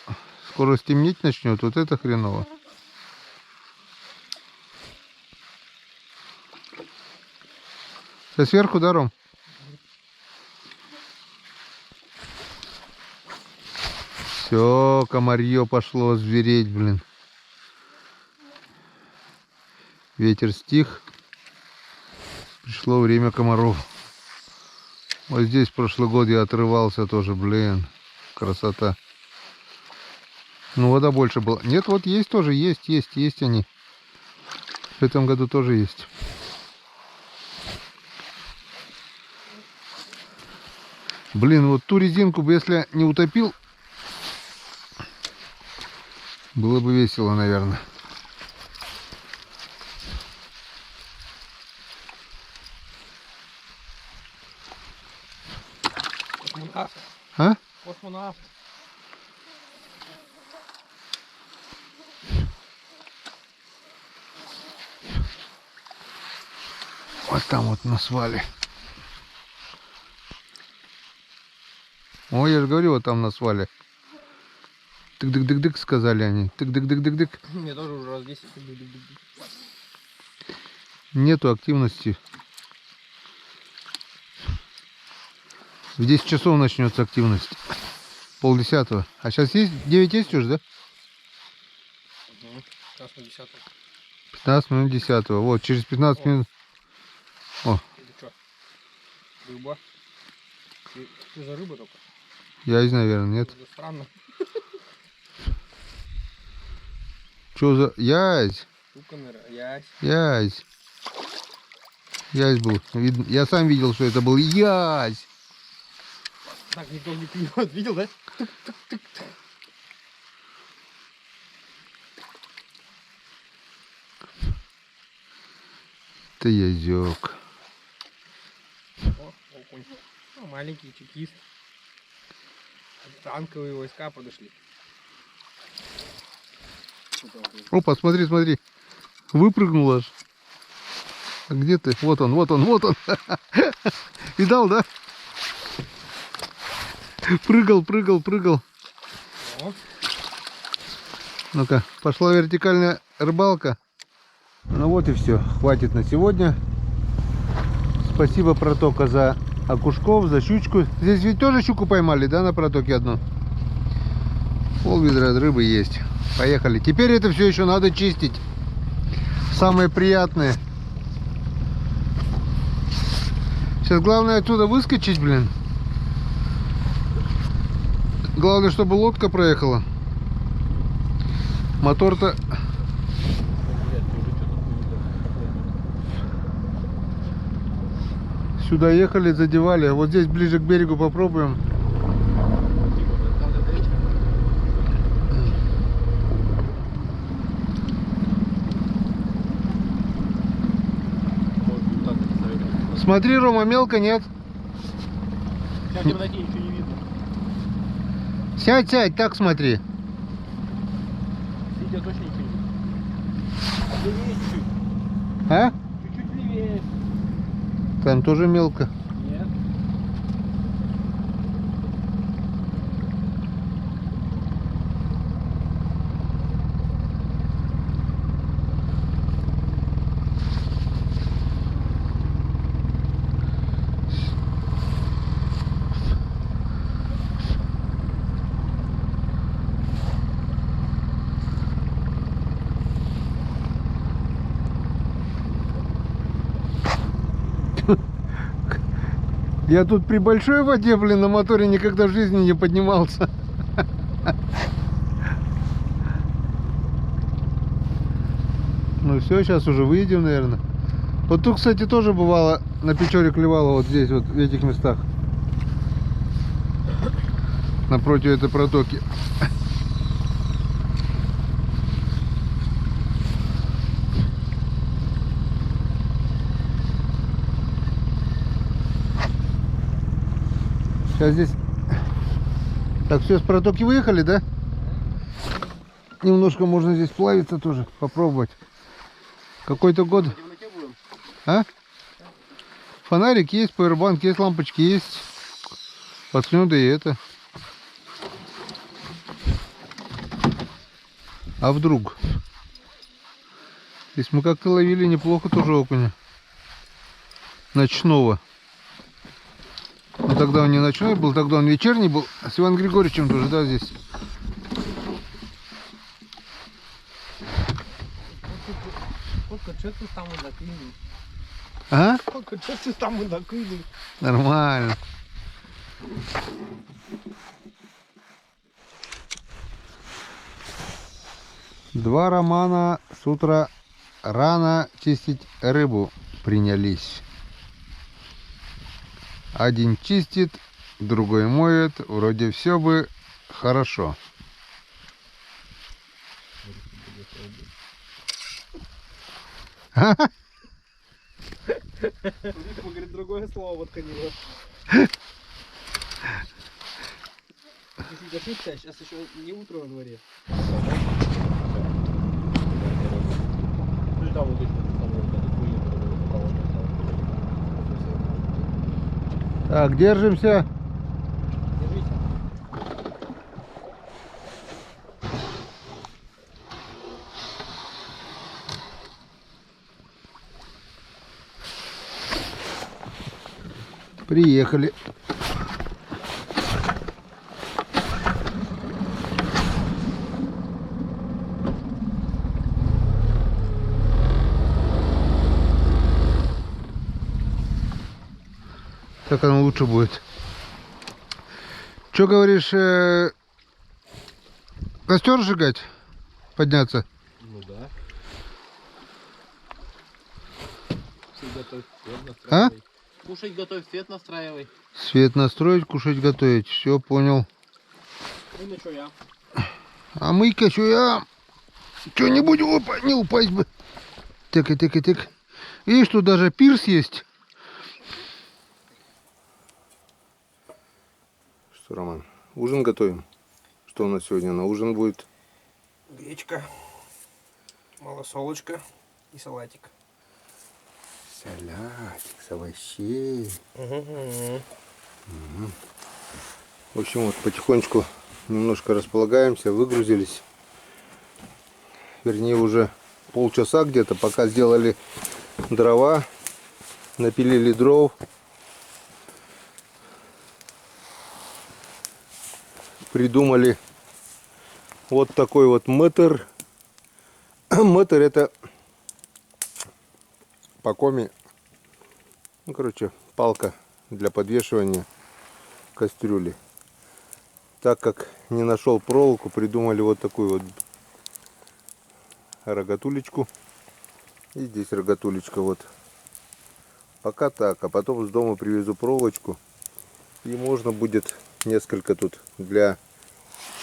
скоро стемнеть начнет. Вот это хреново. Ты сверху, да, Ром? Все, комарье пошло звереть, блин. Ветер стих. Пришло время комаров. Вот здесь прошлый год я отрывался тоже, блин. Красота. Ну, вода больше была. Нет, вот есть тоже, есть они. В этом году тоже есть. Блин, вот ту резинку бы, если не утопил, Было бы весело, наверное. Космонавт. А? Космонавт. Вот там вот на свале. Ой, я же говорю, вот там на свале. Тык-дык-дык-дык, сказали они. Тык-дык-дык-дык-дык. Мне тоже уже раз 10. Нету активности. В 10 часов начнется активность. 9:30. А сейчас есть? 9 есть уже, да? 15 на 10. 15 минут 10. Вот, через 15 минут. О, Или что? Рыба. Что за рыба только? ясь, наверное, нет. Это странно. Что за... Ясь. Штука, наверное. Ясь. Ясь. Ясь был. Я сам видел, что это был ясь. Так никто не клюет. Видел, да? Это язёк. О, окунь. О, маленький чекист. Танковые войска подошли. Опа, смотри, смотри. Выпрыгнул аж. А где ты? Вот он, вот он, вот он. Видал, да? Прыгал, прыгал, прыгал. О, Ну-ка, пошла вертикальная рыбалка. Ну вот и все. Хватит на сегодня. Спасибо, протока, за окушков, за щучку. Здесь ведь тоже щуку поймали, да, на протоке одну? Пол-ведра рыбы есть. Поехали. Теперь это все еще надо чистить. Самое приятное. Сейчас главное отсюда выскочить, блин. Главное, чтобы лодка проехала. Мотор-то... Сюда ехали, задевали. А вот здесь ближе к берегу попробуем. Смотри, Рома, мелко нет. сейчас в темноте ничего не видно. Сядь, сядь, так смотри. Видео точно ничего не видно. Левее чуть-чуть. А? Чуть-чуть левее. Там тоже мелко. Нет. Я тут при большой воде, блин, на моторе никогда в жизни не поднимался. Ну все, сейчас уже выйдем, наверное. Вот тут, кстати, тоже бывало, на Печоре клевало вот здесь, вот в этих местах. Напротив этой протоки. Сейчас здесь... Так, все, с протоки выехали, да? Немножко можно здесь плавиться тоже, попробовать. Какой-то год... В темноте будем? А? Фонарик есть, пауэрбанк есть, лампочки есть. Воткнем, да и это. А вдруг? Здесь мы как-то ловили неплохо тоже окуня. Ночного. Но тогда он не ночной был, тогда он вечерний был. С Иваном Григорьевичем тоже, да, здесь. Сколько чертов там мы накинули? А? Сколько чертов там мы накинули? Нормально. Два Романа с утра рано чистить рыбу принялись. Один чистит, другой моет. Вроде все бы хорошо. Говорит, другое слово подканило. Чуть-чуть ошибся, сейчас еще не утро на дворе. Так, держимся. Держись. Приехали. Так оно лучше будет. Че говоришь, костер сжигать? Подняться? Ну да. Все готовь, свет А? настраивай. Кушать готовь, свет настраивай. Свет настроить, кушать готовить. Все, понял. Ну на что я? А мы-ка что я? Что-нибудь, опа, не упасть бы. Так, и так, и так. Видишь, тут даже пирс есть. Что, Роман, ужин готовим? Что у нас сегодня на ужин будет? Гречка, малосолочка и салатик. Салатик с овощей. В общем, вот потихонечку немножко располагаемся, выгрузились. Вернее, уже полчаса где-то, пока сделали дрова, напилили дров. Придумали вот такой вот мэтр. Мэтр — это по коме, ну, короче, палка для подвешивания кастрюли. Так как не нашел проволоку, придумали вот такую вот рогатулечку. И здесь рогатулечка вот. Пока так, а потом с дома привезу проволочку. И можно будет несколько тут для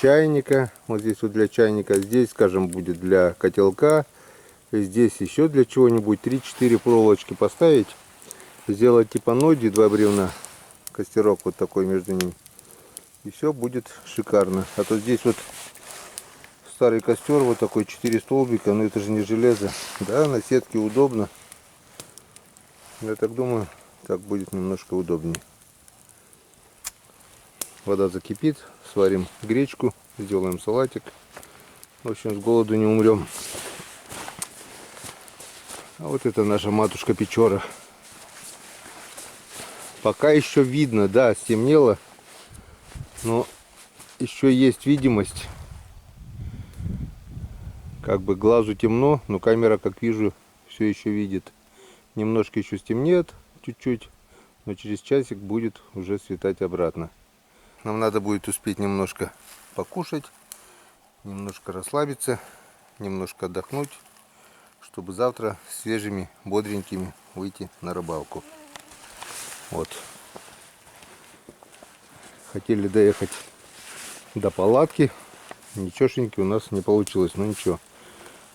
чайника. Вот здесь вот для чайника. Здесь, скажем, будет для котелка. И здесь еще для чего-нибудь 3-4 проволочки поставить. Сделать типа ноги, 2 бревна. Костерок вот такой между ними. И все будет шикарно. А то здесь вот старый костер, вот такой 4 столбика. Но это же не железо. Да, на сетке удобно. Я так думаю, так будет немножко удобнее. Вода закипит, сварим гречку, сделаем салатик. В общем, с голоду не умрем. А вот это наша матушка Печора. Пока еще видно, да, стемнело, но еще есть видимость. Как бы глазу темно, но камера, как вижу, все еще видит. Немножко еще стемнеет, чуть-чуть, но через часик будет уже светать обратно. Нам надо будет успеть немножко покушать, немножко расслабиться, немножко отдохнуть, чтобы завтра свежими, бодренькими выйти на рыбалку. Вот. Хотели доехать до палатки, ничегошеньки у нас не получилось, но ничего.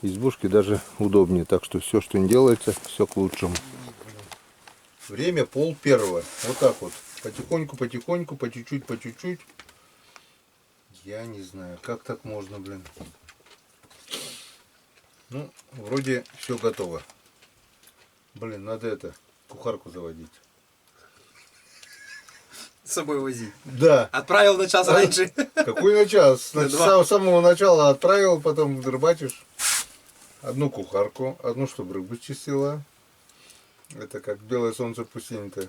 Избушки даже удобнее, так что все, что не делается, все к лучшему. Время 12:30. Вот так вот. Потихоньку, потихоньку, по чуть-чуть, по чуть-чуть. Я не знаю, как так можно, блин. Ну, вроде все готово. Блин, надо это, кухарку заводить. С собой вози. Да. Отправил на час раньше. Какой на час? С самого начала отправил, потом рыбачишь. Одну кухарку, одну, чтобы рыбу чистила. Это как белое солнце пустыни-то.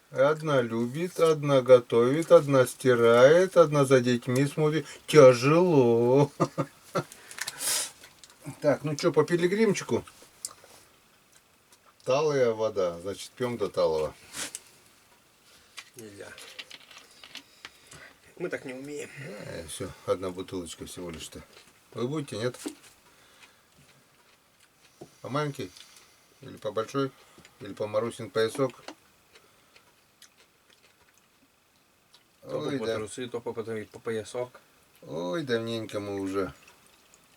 Одна любит, одна готовит, одна стирает, одна за детьми смотрит. Тяжело. Так, ну что, по пилигримчику? Талая вода, значит, пьем до талого. Нельзя. Мы так не умеем. Все, одна бутылочка всего лишь-то. Вы будете, нет? По маленький? Или по большой? Или по Марусин поясок? То Ой, по да. трусы, то по поясок. Ой, давненько мы уже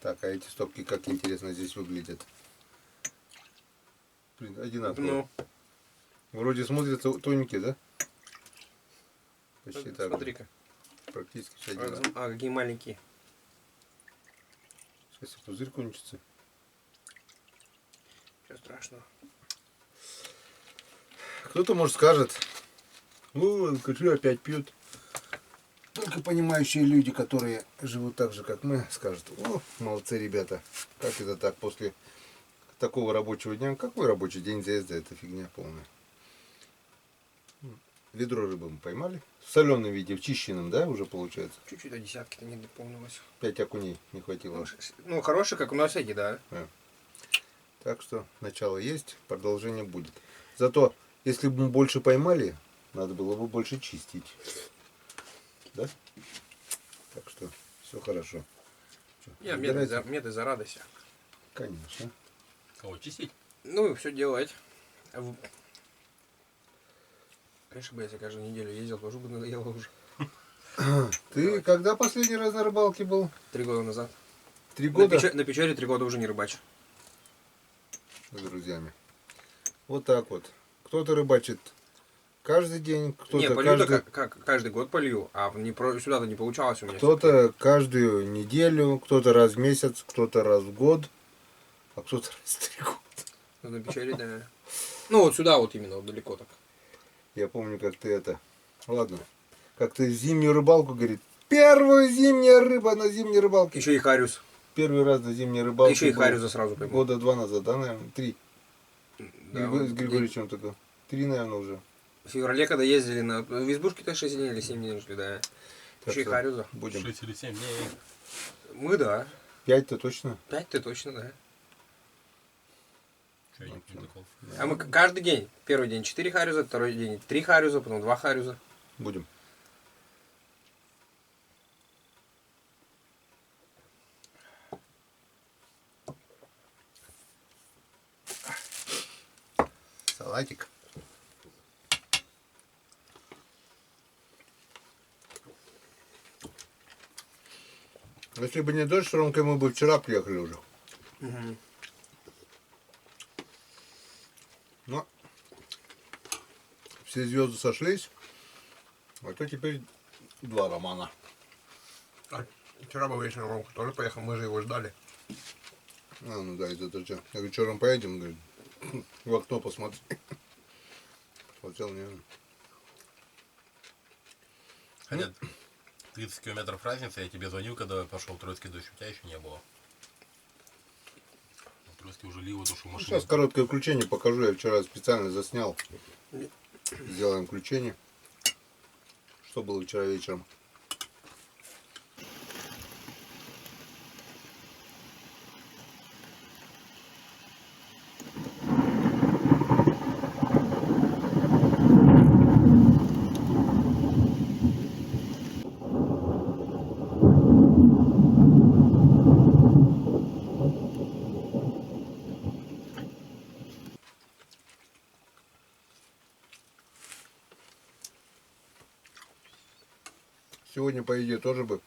Так, а эти стопки как интересно здесь выглядят. Блин, одинаковые. Ну, Вроде смотрятся тоненькие, да? Почти так же. смотри-ка. Практически все одинаковые. А, какие маленькие. Сейчас пузырь кончится. Ничего страшного. Кто-то, может, скажет, ну, алкаши опять пьют. Только понимающие люди, которые живут так же, как мы, скажут, о, молодцы ребята. Как это так после такого рабочего дня? Какой рабочий день заезда? Это фигня полная. Ведро рыбы мы поймали. В соленом виде, в чищенном, да, уже получается? Чуть-чуть до десятки-то не дополнилось. 5 окуней не хватило. Ну, хороший, как у нас эти, да. Так что начало есть, продолжение будет. Зато, если бы мы больше поймали, надо было бы больше чистить. Да? Так что все хорошо. Чё, Я выбирайте? меды зарадуйся. Конечно. Кого чистить? Ну и все делать. Конечно бы, если каждую неделю ездил, тоже бы надоело уже. Ты когда последний раз на рыбалке был? 3 года назад. 3 года? На Печоре 3 года уже не рыбачу. С друзьями. Вот так вот. Кто-то рыбачит каждый день, Не, кто-то полью-то каждый... каждый год полью, а сюда-то не получалось у меня. Кто-то каждую неделю, кто-то раз в месяц, кто-то раз в год, а кто-то раз в 3 года. Ну, на Печоре, да. Ну, вот сюда вот именно, вот далеко так. Я помню, как ты это... Ладно. Как ты зимнюю рыбалку, говорит, первая зимняя рыба на зимней рыбалке. Еще и хариус. Первый раз на зимней рыбалке Еще и был хариуса сразу пойму. года 2 назад, да, наверное? 3. Да, С Григорьевичем только. 3, наверное, уже. в феврале, когда ездили на... В избушке-то 6 дней или 7 дней шли, да. Так Еще и что хариуса. Будем. 6 или 7 дней. Мы, да. 5-то точно? 5-то точно, да. Чё, я не такого. А мы каждый день. Первый день 4 хариуза, второй день 3 хариуза, потом 2 хариуза. Будем. Салатик. Если бы не дождь, с Ромкой мы бы вчера приехали уже. Угу. Но все звезды сошлись. А то теперь 2 романа. Вчера был вечером Ромка тоже поехал, мы же его ждали. А, ну да, из-за дождя. Я говорю, что, Ром, поедем? Он говорит, в окно посмотри. Посмотрел, не. Хотя 30 километров разница, я тебе звонил, когда пошел Троицкий дождь, у тебя еще не было. В Троицке уже лило, то что машина. Сейчас короткое включение покажу. Я вчера специально заснял. Сделаем включение. Что было вчера вечером? Сегодня, по идее, тоже бы,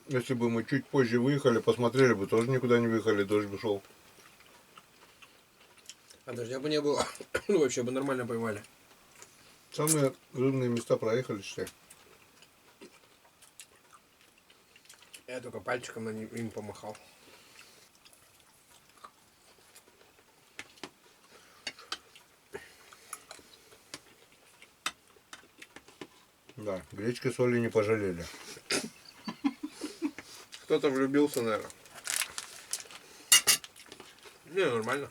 если бы мы чуть позже выехали, посмотрели бы, тоже никуда не выехали, дождь бы шел. А дождя бы не было. Ну, вообще бы нормально поймали. Самые рыбные места проехали, считай. Я только пальчиком им помахал. Да, гречкой соли не пожалели. Кто-то влюбился, наверное. Не, нормально.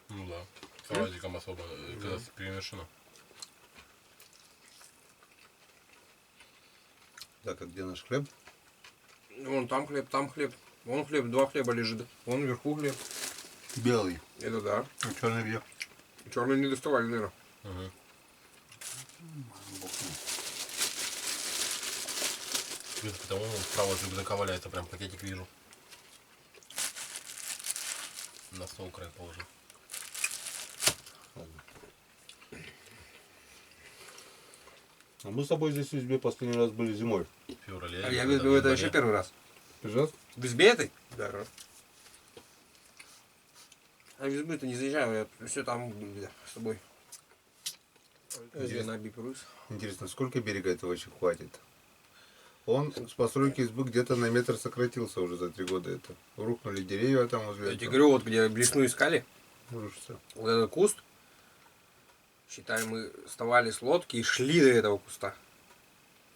Ну да. Салатиком особо, когда перемешано. Так, а где наш хлеб? Вон там хлеб. Вон хлеб, 2 хлеба лежит. Вон вверху хлеб. Белый. Это да. А черный где? Черный не доставали, наверное. Угу. Потому справа от рюкзака валяется, прям пакетик вижу. На стол край положил. А мы с тобой здесь в избе последний раз были зимой. В феврале. А я или видел в это январе. еще первый раз. Пожалуйста. В избе этой? Да. А в избу-то не заезжаю, я все там с тобой. Интересно. На Бипрус. Интересно, сколько берега этого вообще хватит? Он с постройки избы где-то на метр сократился уже за 3 года. Это рухнули деревья там возле Я тебе этого. говорю, вот где блесну искали, Рушится. вот этот куст, считай, мы вставали с лодки и шли до этого куста.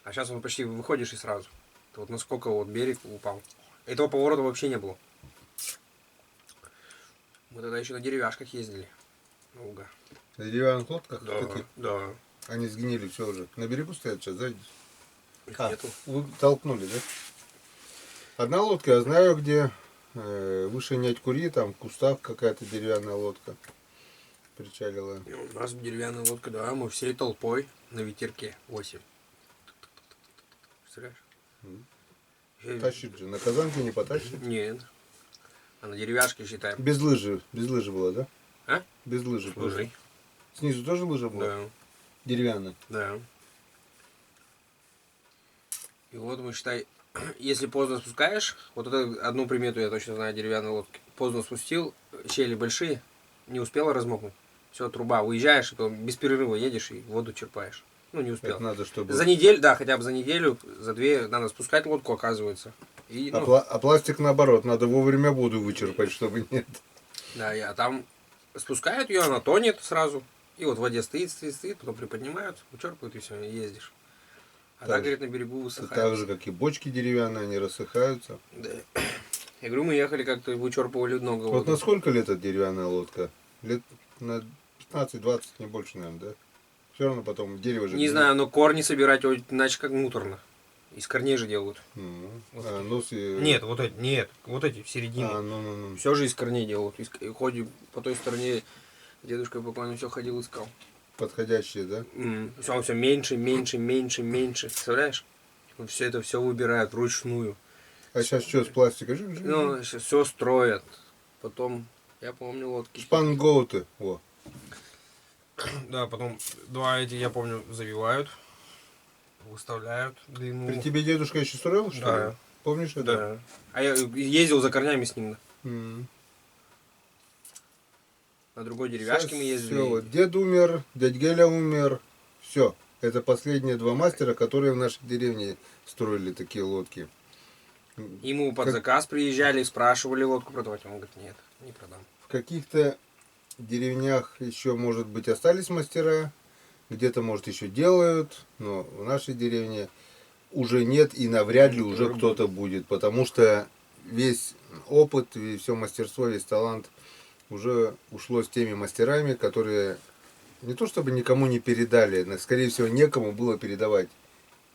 А сейчас он почти выходишь и сразу. Это вот насколько вот берег упал. Этого поворота вообще не было. Мы тогда еще на деревяшках ездили. На луга. На деревянных лодках Да, таких? да. Они сгнили все уже. На берегу стоят сейчас, сзади. Их А, нету. вы толкнули, да? Одна лодка, я знаю где. Выше Нять-Кури, там в кустах какая-то деревянная лодка причалила. И у нас деревянная лодка, да, мы всей толпой на ветерке 8. Представляешь? Тащит же. На казанке не потащит. Нет. А на деревяшке считаем. Без лыжи была, да? А? Без лыжи. С лыжей. Снизу тоже лыжа была? Да. Деревянная. Да. И вот мы, считай, если поздно спускаешь, вот это одну примету я точно знаю деревянной лодки. Поздно спустил, щели большие, не успела размокнуть. Все, труба, уезжаешь, и потом без перерыва едешь и воду черпаешь. Ну, не успел. Это надо, чтобы... За неделю, да, хотя бы за неделю, за 2 надо спускать лодку, оказывается. И, ну, А пластик наоборот, надо вовремя воду вычерпать, чтобы нет. да, а там спускают ее, она тонет сразу. И вот в воде стоит, потом приподнимают, вычерпывают и все, и ездишь. А так, говорит, на берегу высыхает. Так же, как и бочки деревянные, они рассыхаются. Да. Я говорю, мы ехали как-то, вычерпывали много Вот воды. на сколько лет эта деревянная лодка? Лет на 15-20, не больше, наверное, да? Все равно потом дерево же... Не знаю, но корни собирать, иначе как муторно. Из корней же делают. Нет, вот эти в середине. Ну. Все же из корней делают. Ходим по той стороне, дедушка покойно все ходил, искал. Подходящие, да? Он все меньше. Представляешь? Все это все выбирают вручную. А сейчас что, с пластика? Ну, все строят. Потом, я помню, лодки. Шпангоуты. Во. Да, потом 2 эти, я помню, завивают, выставляют длину. При тебе дедушка еще строил, что Да. ли? Помнишь это? Да. А я ездил за корнями с ним. На другой деревяшке мы ездили. Все, вот дед умер, дядь Геля умер. Все. Это последние 2 мастера, которые в нашей деревне строили такие лодки. Ему под заказ приезжали, спрашивали лодку продавать. Он говорит, нет, не продам. В каких-то деревнях еще, может быть, остались мастера, где-то, может, еще делают, но в нашей деревне уже нет и навряд ли уже кто-то будет, потому что весь опыт, и все мастерство, весь талант уже ушло с теми мастерами, которые не то чтобы никому не передали, но, скорее всего, некому было передавать.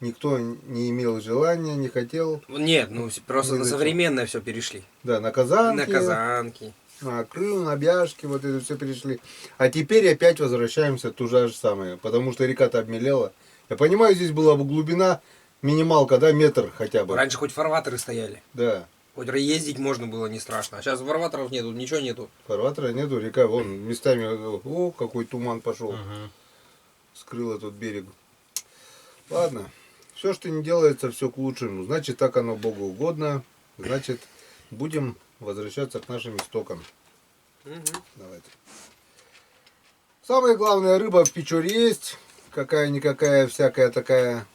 Никто не имел желания, не хотел. Нет, просто Не на зачем. современное все перешли. Да, на казанки. На казанки. На крыл, на бяшки, вот это все перешли. А теперь опять возвращаемся туда же самое, потому что река-то обмелела. Я понимаю, здесь была бы глубина, минималка, да, метр хотя бы. Раньше хоть фарватеры стояли. Да, Хоть ездить можно было не страшно. А сейчас фарватеров нету, ничего нету. фарватера нету, река, вон, местами, о, какой туман пошел. Скрыл этот берег. Ладно, все, что не делается, все к лучшему. Значит, так оно Богу угодно. Значит, будем возвращаться к нашим истокам. Давайте. Самое главное, рыба в Печоре есть. Какая-никакая, всякая такая.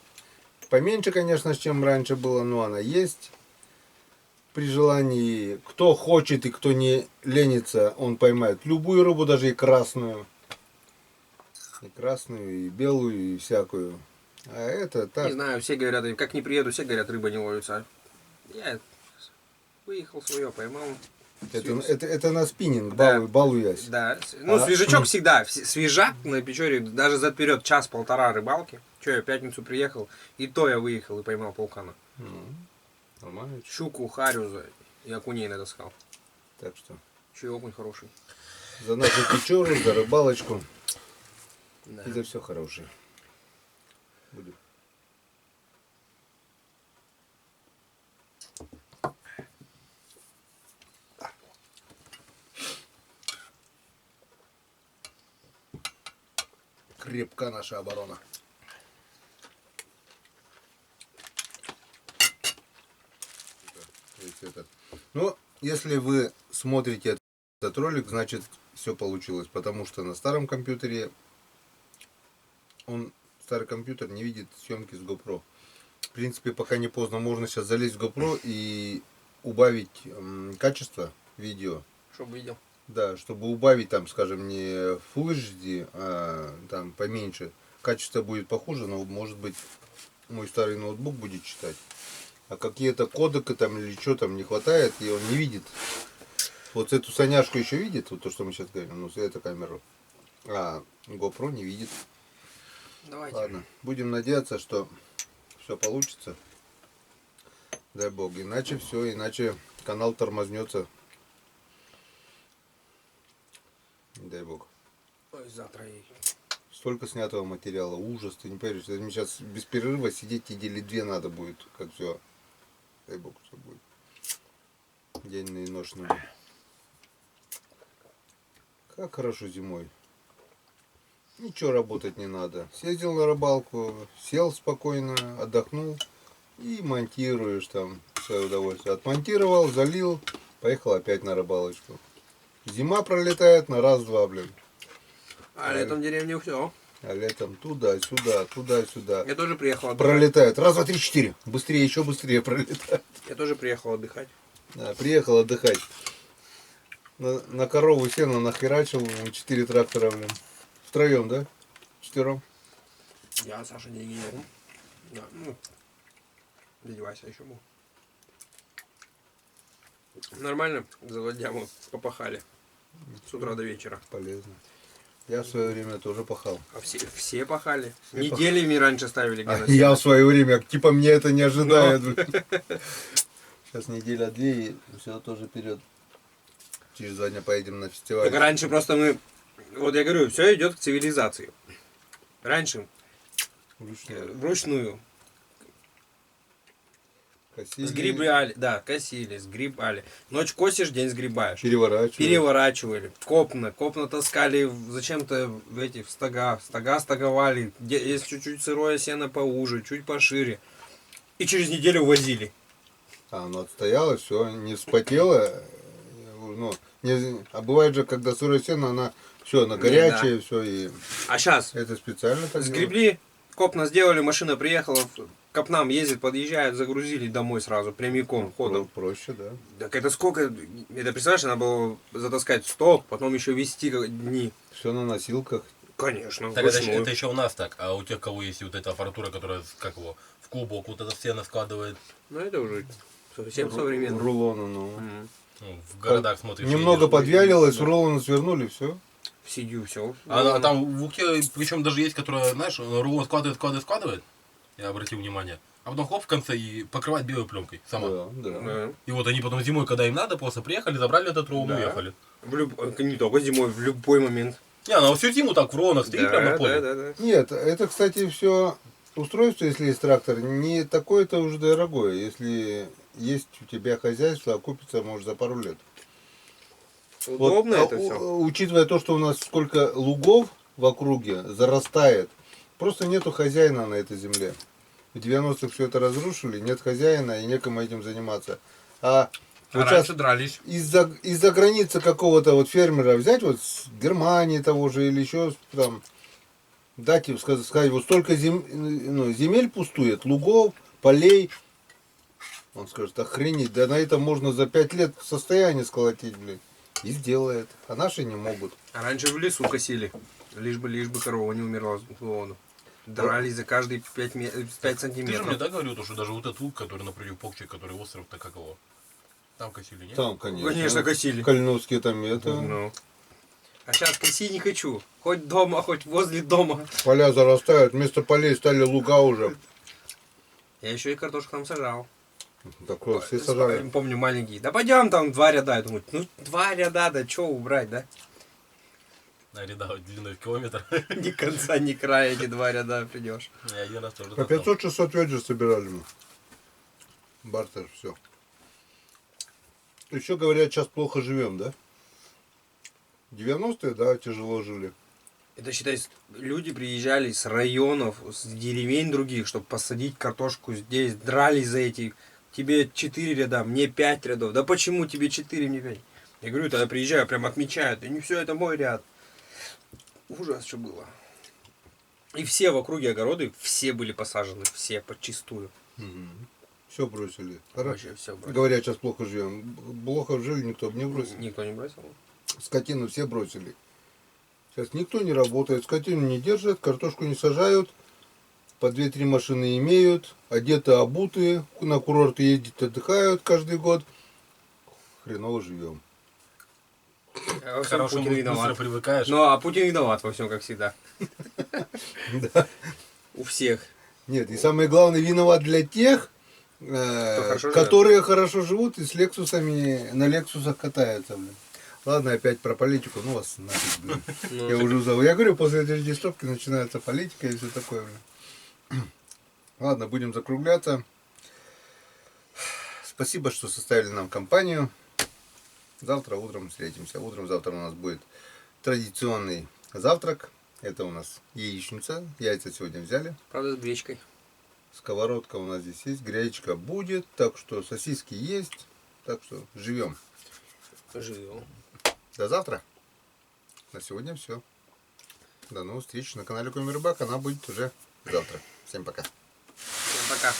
Поменьше, конечно, чем раньше было, но она есть. При желании, кто хочет и кто не ленится, он поймает любую рыбу, даже и красную. И красную, и белую, и всякую. А это так. Не знаю, все говорят, как не приеду, все говорят, рыба не ловится. Я выехал свое, поймал. Это на спиннинг, Да. балуясь. Да, ну свежачок всегда, свежак на Печоре, даже за вперед 1-1,5 рыбалки. Че, я в пятницу приехал, и то я выехал и поймал полкана. Нормально. Щуку, харю и окуней натаскал. Так что Еще и окунь хороший. за нашу Печору, за рыбалочку Да. и за все хорошее. Будем. Крепка наша оборона. этот. Но если вы смотрите этот ролик, значит все получилось. Потому что на старом компьютере старый компьютер не видит съемки с GoPro. В принципе, пока не поздно, можно сейчас залезть в GoPro и убавить качество видео. Чтобы видел. Да, чтобы убавить там, скажем, не Full HD, а там поменьше. Качество будет похуже, но может быть мой старый ноутбук будет читать. А какие-то кодеки там или что там не хватает, и он не видит. Вот эту Соняшку еще видит, вот то, что мы сейчас говорим, ну, эту камеру. А GoPro не видит. Давайте. Ладно, будем надеяться, что все получится. Дай бог. Иначе все, иначе канал тормознется. Дай бог. Ой, завтра и... Столько снятого материала. Ужас, ты не поверишь. Мне сейчас без перерыва сидеть недели 2 надо будет. Как все. Дай бог, все будет. День и ночь надо. Как хорошо зимой. Ничего работать не надо. Съездил на рыбалку, сел спокойно, отдохнул и монтируешь там в свое удовольствие. Отмонтировал, залил, поехал опять на рыбалочку. Зима пролетает на раз-два, блин. А летом в деревне все. А летом туда-сюда, туда-сюда. Я тоже приехал отдыхать. Пролетает. Раз, два, три, четыре. Быстрее, еще быстрее пролетает. Я тоже приехал отдыхать. Да, приехал отдыхать. На корову сено нахерачил, 4 трактора, блин. Втроем, да? 4. Я, Саша, деньги не был. Да, ну, дядя Вася еще был. Нормально, за 2 дня мы попахали. С утра до вечера. Полезно. Я в свое время тоже пахал. А все пахали. Все Неделями раньше ставили. Я в свое время, типа мне это не ожидает. Сейчас неделя 2 и все тоже вперед. Через 2 дня поедем на фестиваль. Так раньше просто мы... Вот я говорю, все идет к цивилизации. Раньше вручную. Косили, Сгребали, да, косили, сгребали. Ночь косишь, день сгребаешь. переворачивали. Копна таскали зачем-то в эти в стога стоговали. Если чуть-чуть сырое сено поуже, чуть пошире. И через неделю увозили. Оно отстояло, все, не вспотело. Ну, а бывает же, когда сырое сено, она все, она горячая, все, и А сейчас это специально так сгребли, копна сделали, машина приехала, к копнам ездит, подъезжает, загрузили домой сразу, прямиком, ходом. Проще, да. Так это сколько, это представляешь, надо было затаскать сток, потом еще везти дни. Все на носилках. Конечно, Так это, вручную. это еще у нас так, а у тех, кого есть вот эта аппаратура, которая, как его, в клубок вот это стены складывает, Ну это уже совсем современно. Рулоны, ну. Мгм. ну, в городах смотришь. Немного едешь, подвялилось, да. рулоны свернули, все. В сидю все. А там в Уке, причем даже есть, которая, знаешь, рулон складывает, я обратил внимание, а потом хлоп в конце и покрывать белой пленкой сама. Да. И вот они потом зимой, когда им надо, просто приехали, забрали этот рулон и Да. уехали. Не только зимой, в любой момент. Не, она всю зиму так в рулонах стоит прямо на поле. да. Нет, это, кстати, все устройство, если есть трактор, не такое-то уже дорогое. Если есть у тебя хозяйство, окупится, может, за пару лет. Удобно Вот, это все. Учитывая то, что у нас сколько лугов в округе зарастает, просто нету хозяина на этой земле. В 90-х все это разрушили, нет хозяина и некому этим заниматься. А вот раньше сейчас дрались. из-за границы какого-то вот фермера взять, вот с Германии того же или еще там, дать им сказать, вот столько земель пустует, лугов, полей. Он скажет, охренеть, да на это можно за 5 лет состояние сколотить, блин. И сделает. А наши не могут. А раньше в лесу косили. Лишь бы корова не умерла с голоду. Дрались за каждые 5 Ты же мне сантиметров. да говорил, что даже вот этот лук, который напротив Покчи, который остров-то как его, там косили, нет? Там, конечно. Конечно, косили. Калиновские там это. Ну. А сейчас коси не хочу. Хоть дома, хоть возле дома. Поля зарастают, вместо полей стали луга уже. Я еще и картошку там сажал. Такое все сажали. Помню, маленький. Да пойдем там 2 ряда. Я думаю, ну 2 ряда, да что убрать, да? На ряда длиной в километр. Ни конца, ни края, эти 2 ряда придешь. Я один раз тоже По достал. 500-600 ведер собирали мы. Бартер, все. Еще говорят, сейчас плохо живем, да? 90-е, да, тяжело жили. Это, считай, люди приезжали с районов, с деревень других, чтобы посадить картошку здесь, дрались за эти тебе 4 ряда, мне 5 рядов. Да почему тебе 4, мне 5? Я говорю, тогда приезжаю, прям отмечают. И не все, это мой ряд. Ужас, что было. И все в округе огороды, все были посажены, все подчистую. Все бросили. Вообще все бросили. Говорят, сейчас плохо живем. Плохо жили, никто бы не бросил. Никто не бросил? Скотину все бросили. Сейчас никто не работает, скотину не держат, картошку не сажают. По 2-3 машины имеют, одеты, обутые, на курорты ездят, отдыхают каждый год. Хреново живем. А во К всем хорошему Путин быстро виноват. привыкаешь. Ну, а Путин виноват во всем, как всегда. У всех. Нет, и самое главное, виноват для тех, хорошо которые хорошо живут и с лексусами на лексусах катаются. Блин. Ладно, опять про политику, ну вас нафиг, блин. Ну, Я уже узал. Я говорю, после этой регистровки начинается политика и все такое. Блин. Ладно, будем закругляться. Спасибо, что составили нам компанию. Завтра утром встретимся. Утром завтра у нас будет традиционный завтрак. Это у нас яичница. Яйца сегодня взяли. правда, с гречкой. Сковородка у нас здесь есть. Гречка будет. Так что сосиски есть. Так что живем. Живем. До завтра. На сегодня все. До новых встреч на канале Коми Рыбак. Она будет уже завтра. Всем пока. Всем пока.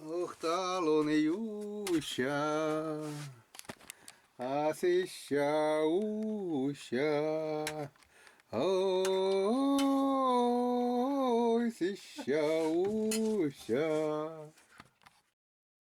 Ох, талонеюща, осыщауща, ой, сыщауща.